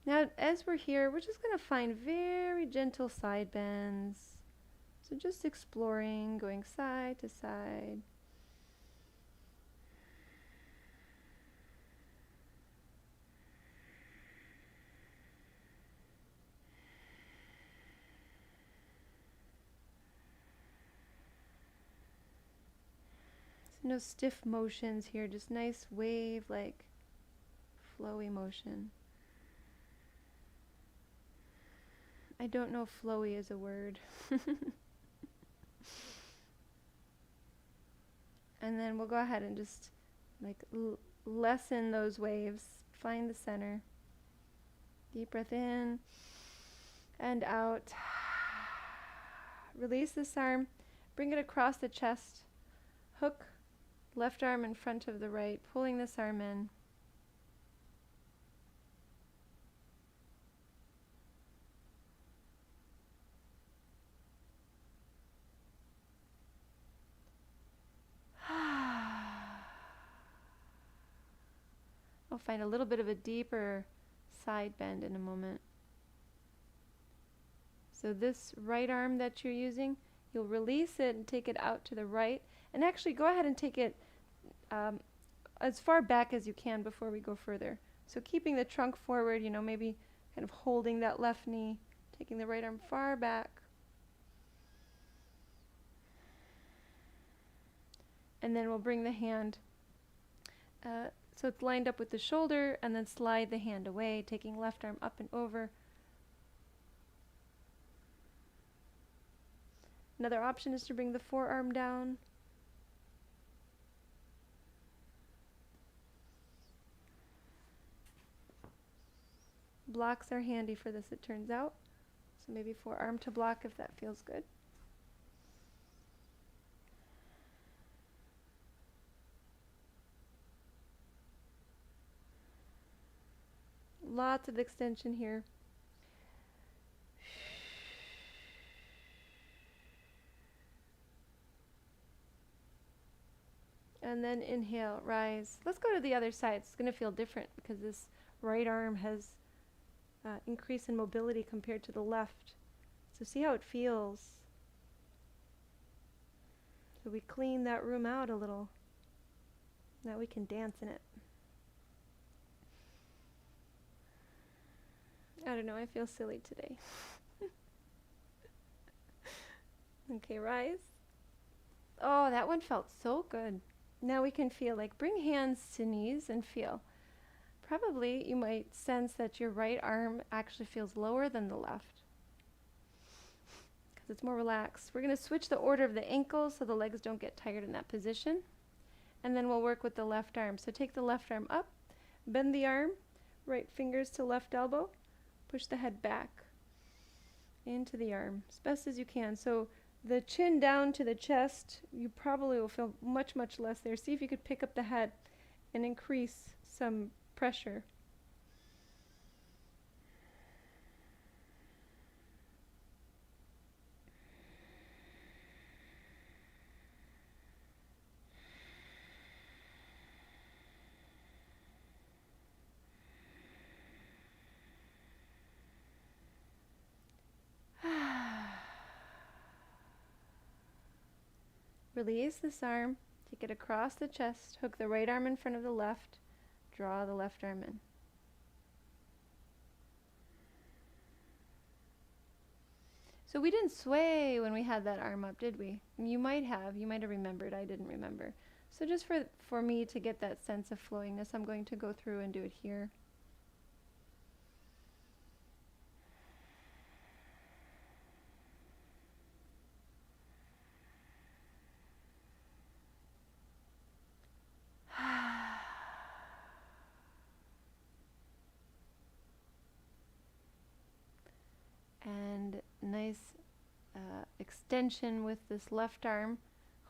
Now, as we're here, we're just going to find very gentle side bends. So just exploring, going side to side. No stiff motions here, just nice wave like flowy motion. I don't know if flowy is a word. And then we'll go ahead and just like lessen those waves. Find the center. Deep breath in and out. Release this arm. Bring it across the chest. Hook left arm in front of the right, pulling this arm in. I'll find a little bit of a deeper side bend in a moment. So this right arm that you're using, you'll release it and take it out to the right. And actually go ahead and take it as far back as you can before we go further. So keeping the trunk forward, maybe kind of holding that left knee, taking the right arm far back. And then we'll bring the hand so it's lined up with the shoulder, and then slide the hand away, taking left arm up and over. Another option is to bring the forearm down. Blocks are handy for this, it turns out. So maybe forearm to block if that feels good. Lots of extension here. And then inhale, rise. Let's go to the other side. It's going to feel different because this right arm has increase in mobility compared to the left. So see how it feels. So we clean that room out a little. Now we can dance in it. I don't know, I feel silly today. Okay, rise. Oh, that one felt so good. Now we can feel like bring hands to knees and feel. Probably you might sense that your right arm actually feels lower than the left because it's more relaxed. We're going to switch the order of the ankles so the legs don't get tired in that position. And then we'll work with the left arm. So take the left arm up, bend the arm, right fingers to left elbow. Push the head back into the arm as best as you can. So the chin down to the chest, you probably will feel much, much less there. See if you could pick up the head and increase some pressure. Release this arm, take it across the chest, hook the right arm in front of the left, draw the left arm in. So we didn't sway when we had that arm up, did we? You might have remembered, I didn't remember. So just for me to get that sense of flowingness, I'm going to go through and do it here. And nice extension with this left arm,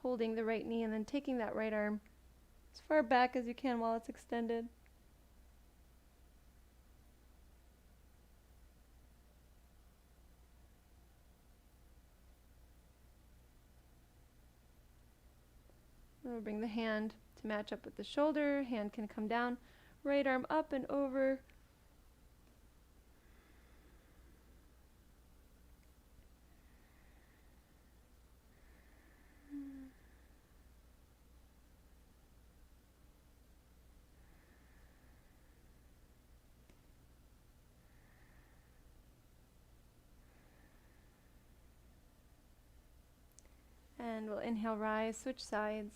holding the right knee and then taking that right arm as far back as you can while it's extended. We'll bring the hand to match up with the shoulder, hand can come down, right arm up and over. And we'll inhale, rise, switch sides.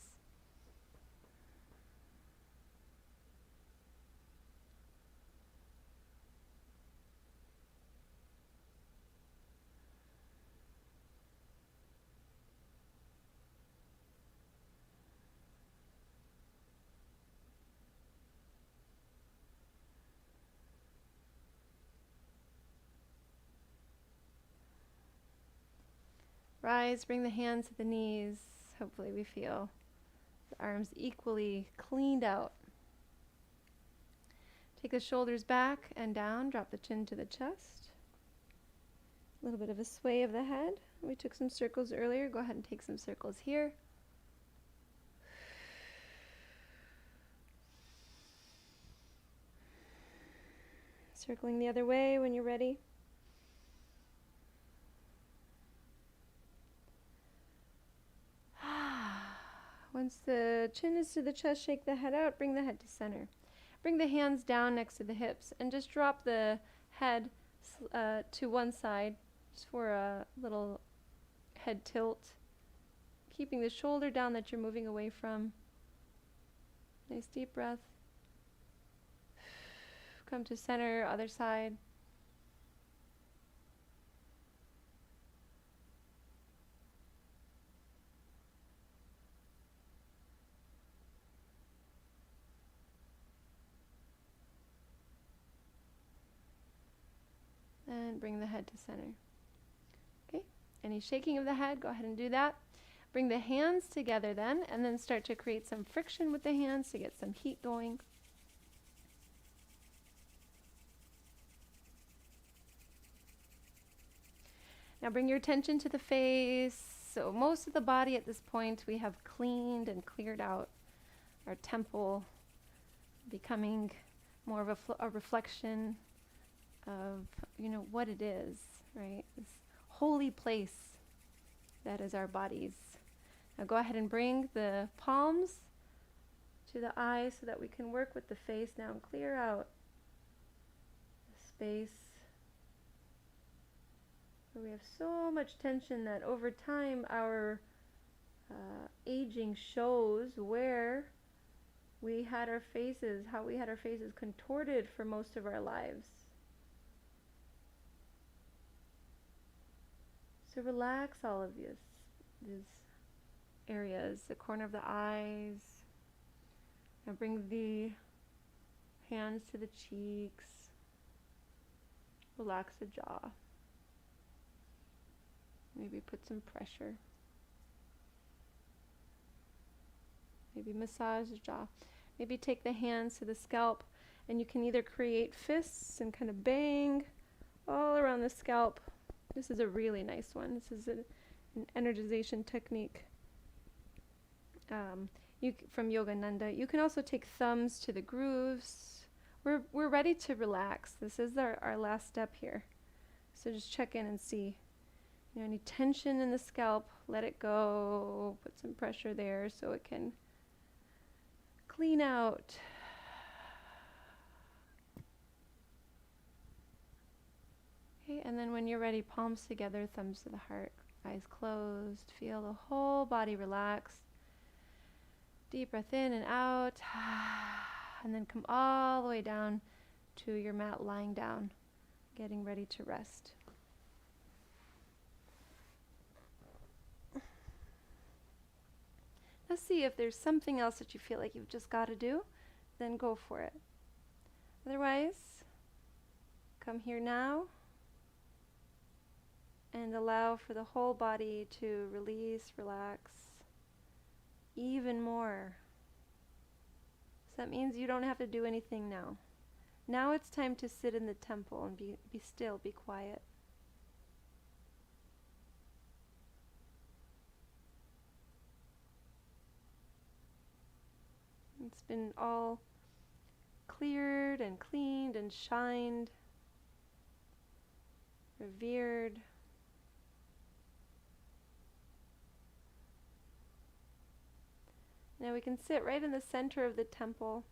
Rise, bring the hands to the knees. Hopefully we feel the arms equally cleaned out. Take the shoulders back and down, drop the chin to the chest. A little bit of a sway of the head. We took some circles earlier, go ahead and take some circles here. Circling the other way when you're ready. Once the chin is to the chest, shake the head out, bring the head to center. Bring the hands down next to the hips and just drop the head to one side just for a little head tilt. Keeping the shoulder down that you're moving away from. Nice deep breath. Come to center, other side. And bring the head to center. Okay, any shaking of the head, go ahead and do that. Bring the hands together then, and then start to create some friction with the hands to get some heat going. Now bring your attention to the face. So most of the body at this point we have cleaned and cleared out. Our temple becoming more of a reflection of, what it is, right? This holy place that is our bodies. Now go ahead and bring the palms to the eyes so that we can work with the face now and clear out the space where we have so much tension that over time our aging shows where we had our faces, how we had our faces contorted for most of our lives. So relax all of these areas, the corner of the eyes. Now bring the hands to the cheeks. Relax the jaw. Maybe put some pressure. Maybe massage the jaw. Maybe take the hands to the scalp, and you can either create fists and kind of bang all around the scalp. This is a really nice one. This is an energization technique from Yogananda. You can also take thumbs to the grooves. We're ready to relax. This is our last step here. So just check in and see. Any tension in the scalp, let it go. Put some pressure there so it can clean out. Okay, and then when you're ready, palms together, thumbs to the heart, eyes closed. Feel the whole body relax. Deep breath in and out. And then come all the way down to your mat, lying down, getting ready to rest. Let's see if there's something else that you feel like you've just got to do, then go for it. Otherwise, come here now and allow for the whole body to release, relax even more. So that means you don't have to do anything now. Now it's time to sit in the temple and be still, be quiet. It's been all cleared and cleaned and shined, revered. Now we can sit right in the center of the temple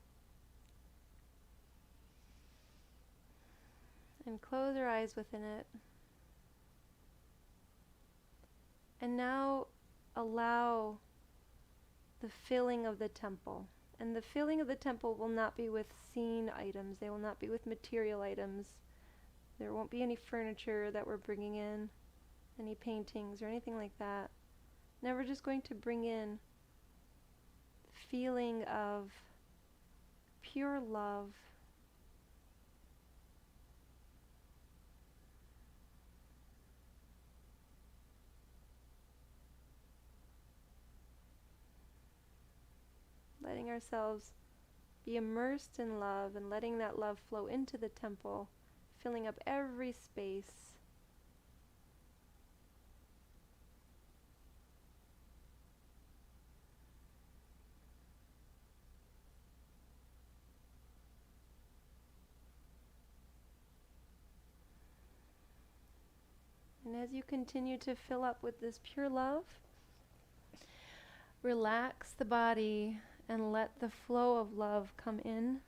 and close our eyes within it. And now allow the filling of the temple. And the filling of the temple will not be with seen items. They will not be with material items. There won't be any furniture that we're bringing in, any paintings or anything like that. Now we're just going to bring in the feeling of pure love, letting ourselves be immersed in love and letting that love flow into the temple, filling up every space. And as you continue to fill up with this pure love, relax the body and let the flow of love come in.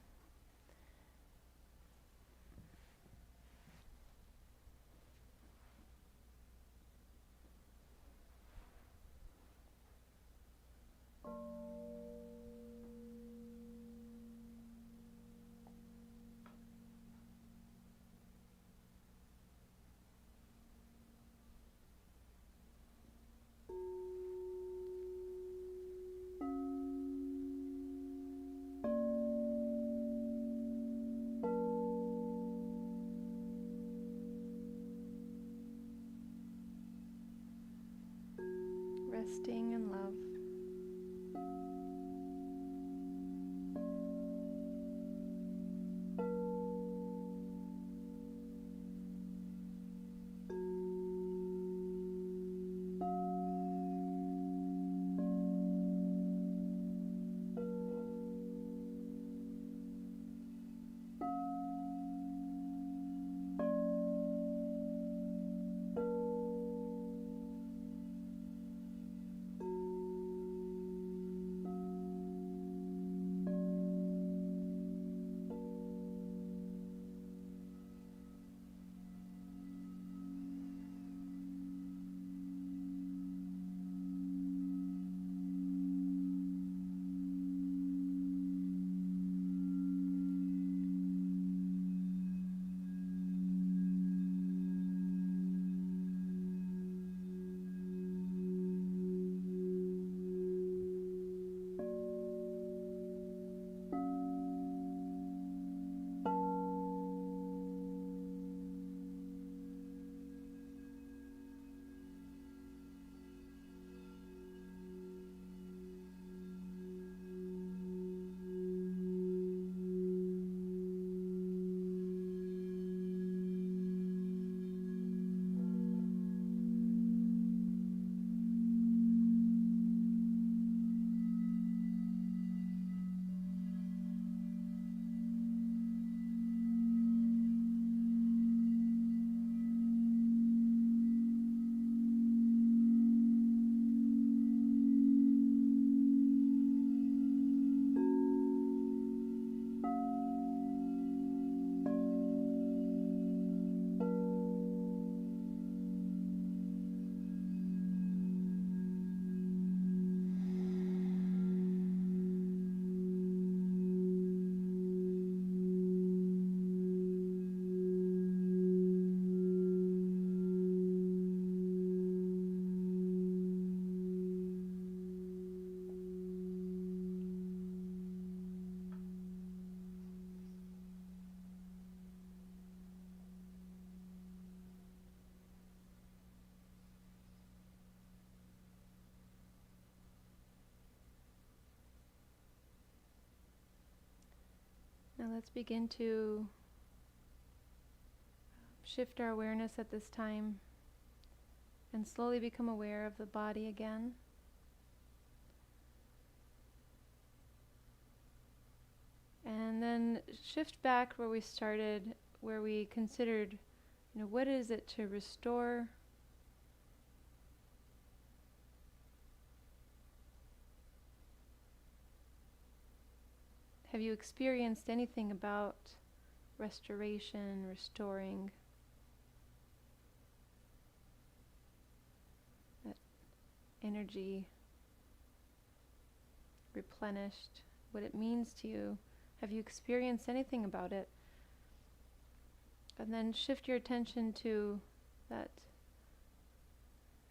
Now let's begin to shift our awareness at this time and slowly become aware of the body again. And then shift back where we started, where we considered, what is it to restore? Have you experienced anything about restoration, restoring? That energy replenished, what it means to you? Have you experienced anything about it? And then shift your attention to that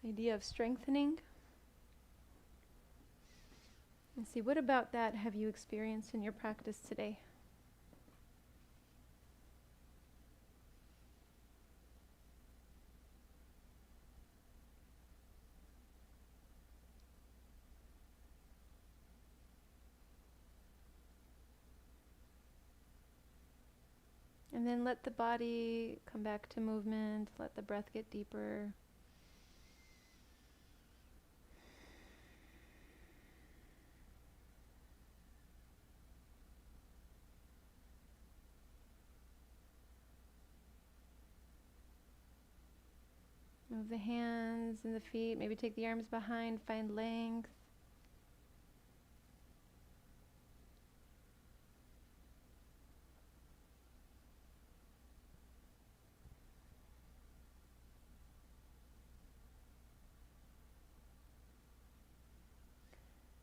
idea of strengthening. And see, what about that have you experienced in your practice today? And then let the body come back to movement, let the breath get deeper. Move the hands and the feet, maybe take the arms behind, find length.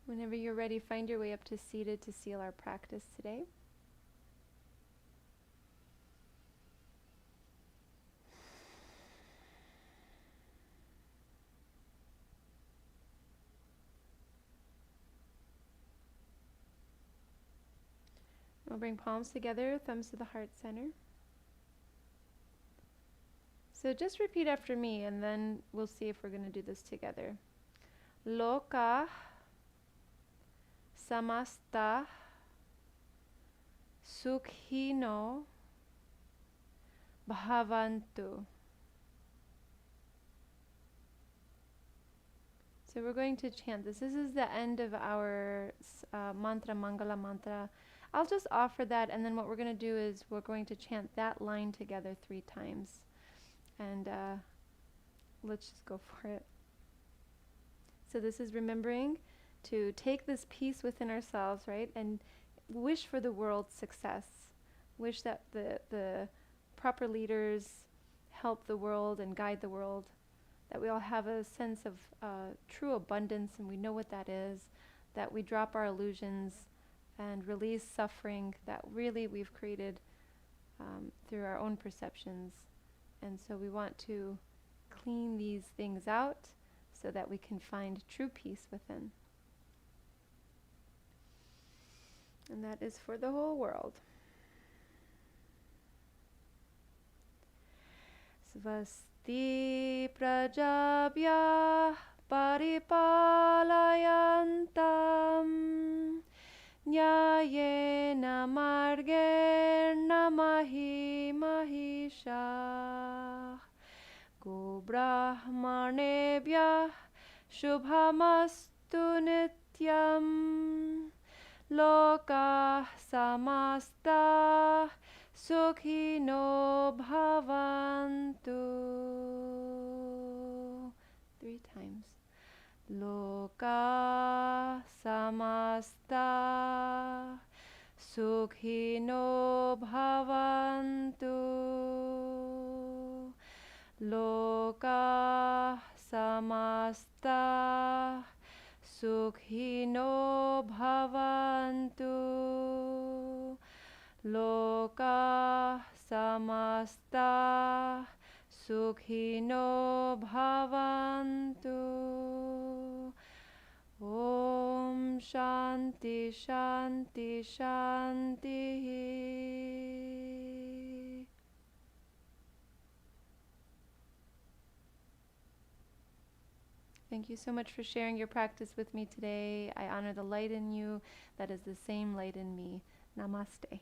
Whenever you're ready, find your way up to seated to seal our practice today. We'll bring palms together, thumbs to the heart center. So just repeat after me and then we'll see if we're going to do this together. Loka samasta sukhino bhavantu. So we're going to chant this. This is the end of our mantra, Mangala mantra. I'll just offer that, and then what we're going to do is we're going to chant that line together 3 times. And let's just go for it. So this is remembering to take this peace within ourselves, right? And wish for the world's success. Wish that the proper leaders help the world and guide the world. That we all have a sense of true abundance and we know what that is. That we drop our illusions and release suffering that really we've created through our own perceptions. And so we want to clean these things out so that we can find true peace within. And that is for the whole world. Svasti prajabhya paripalayantam nyayena margena mahi mahisha go brahmanebhyah shubhamastu nityam loka samasta sukhino bhavantu. 3 times. Loka samasta sukhino bhavantu. Loka samasta sukhino bhavantu. Loka samasta sukhino bhavantu. Om Shanti Shanti Shanti. Thank you so much for sharing your practice with me today. I honor the light in you that is the same light in me. Namaste.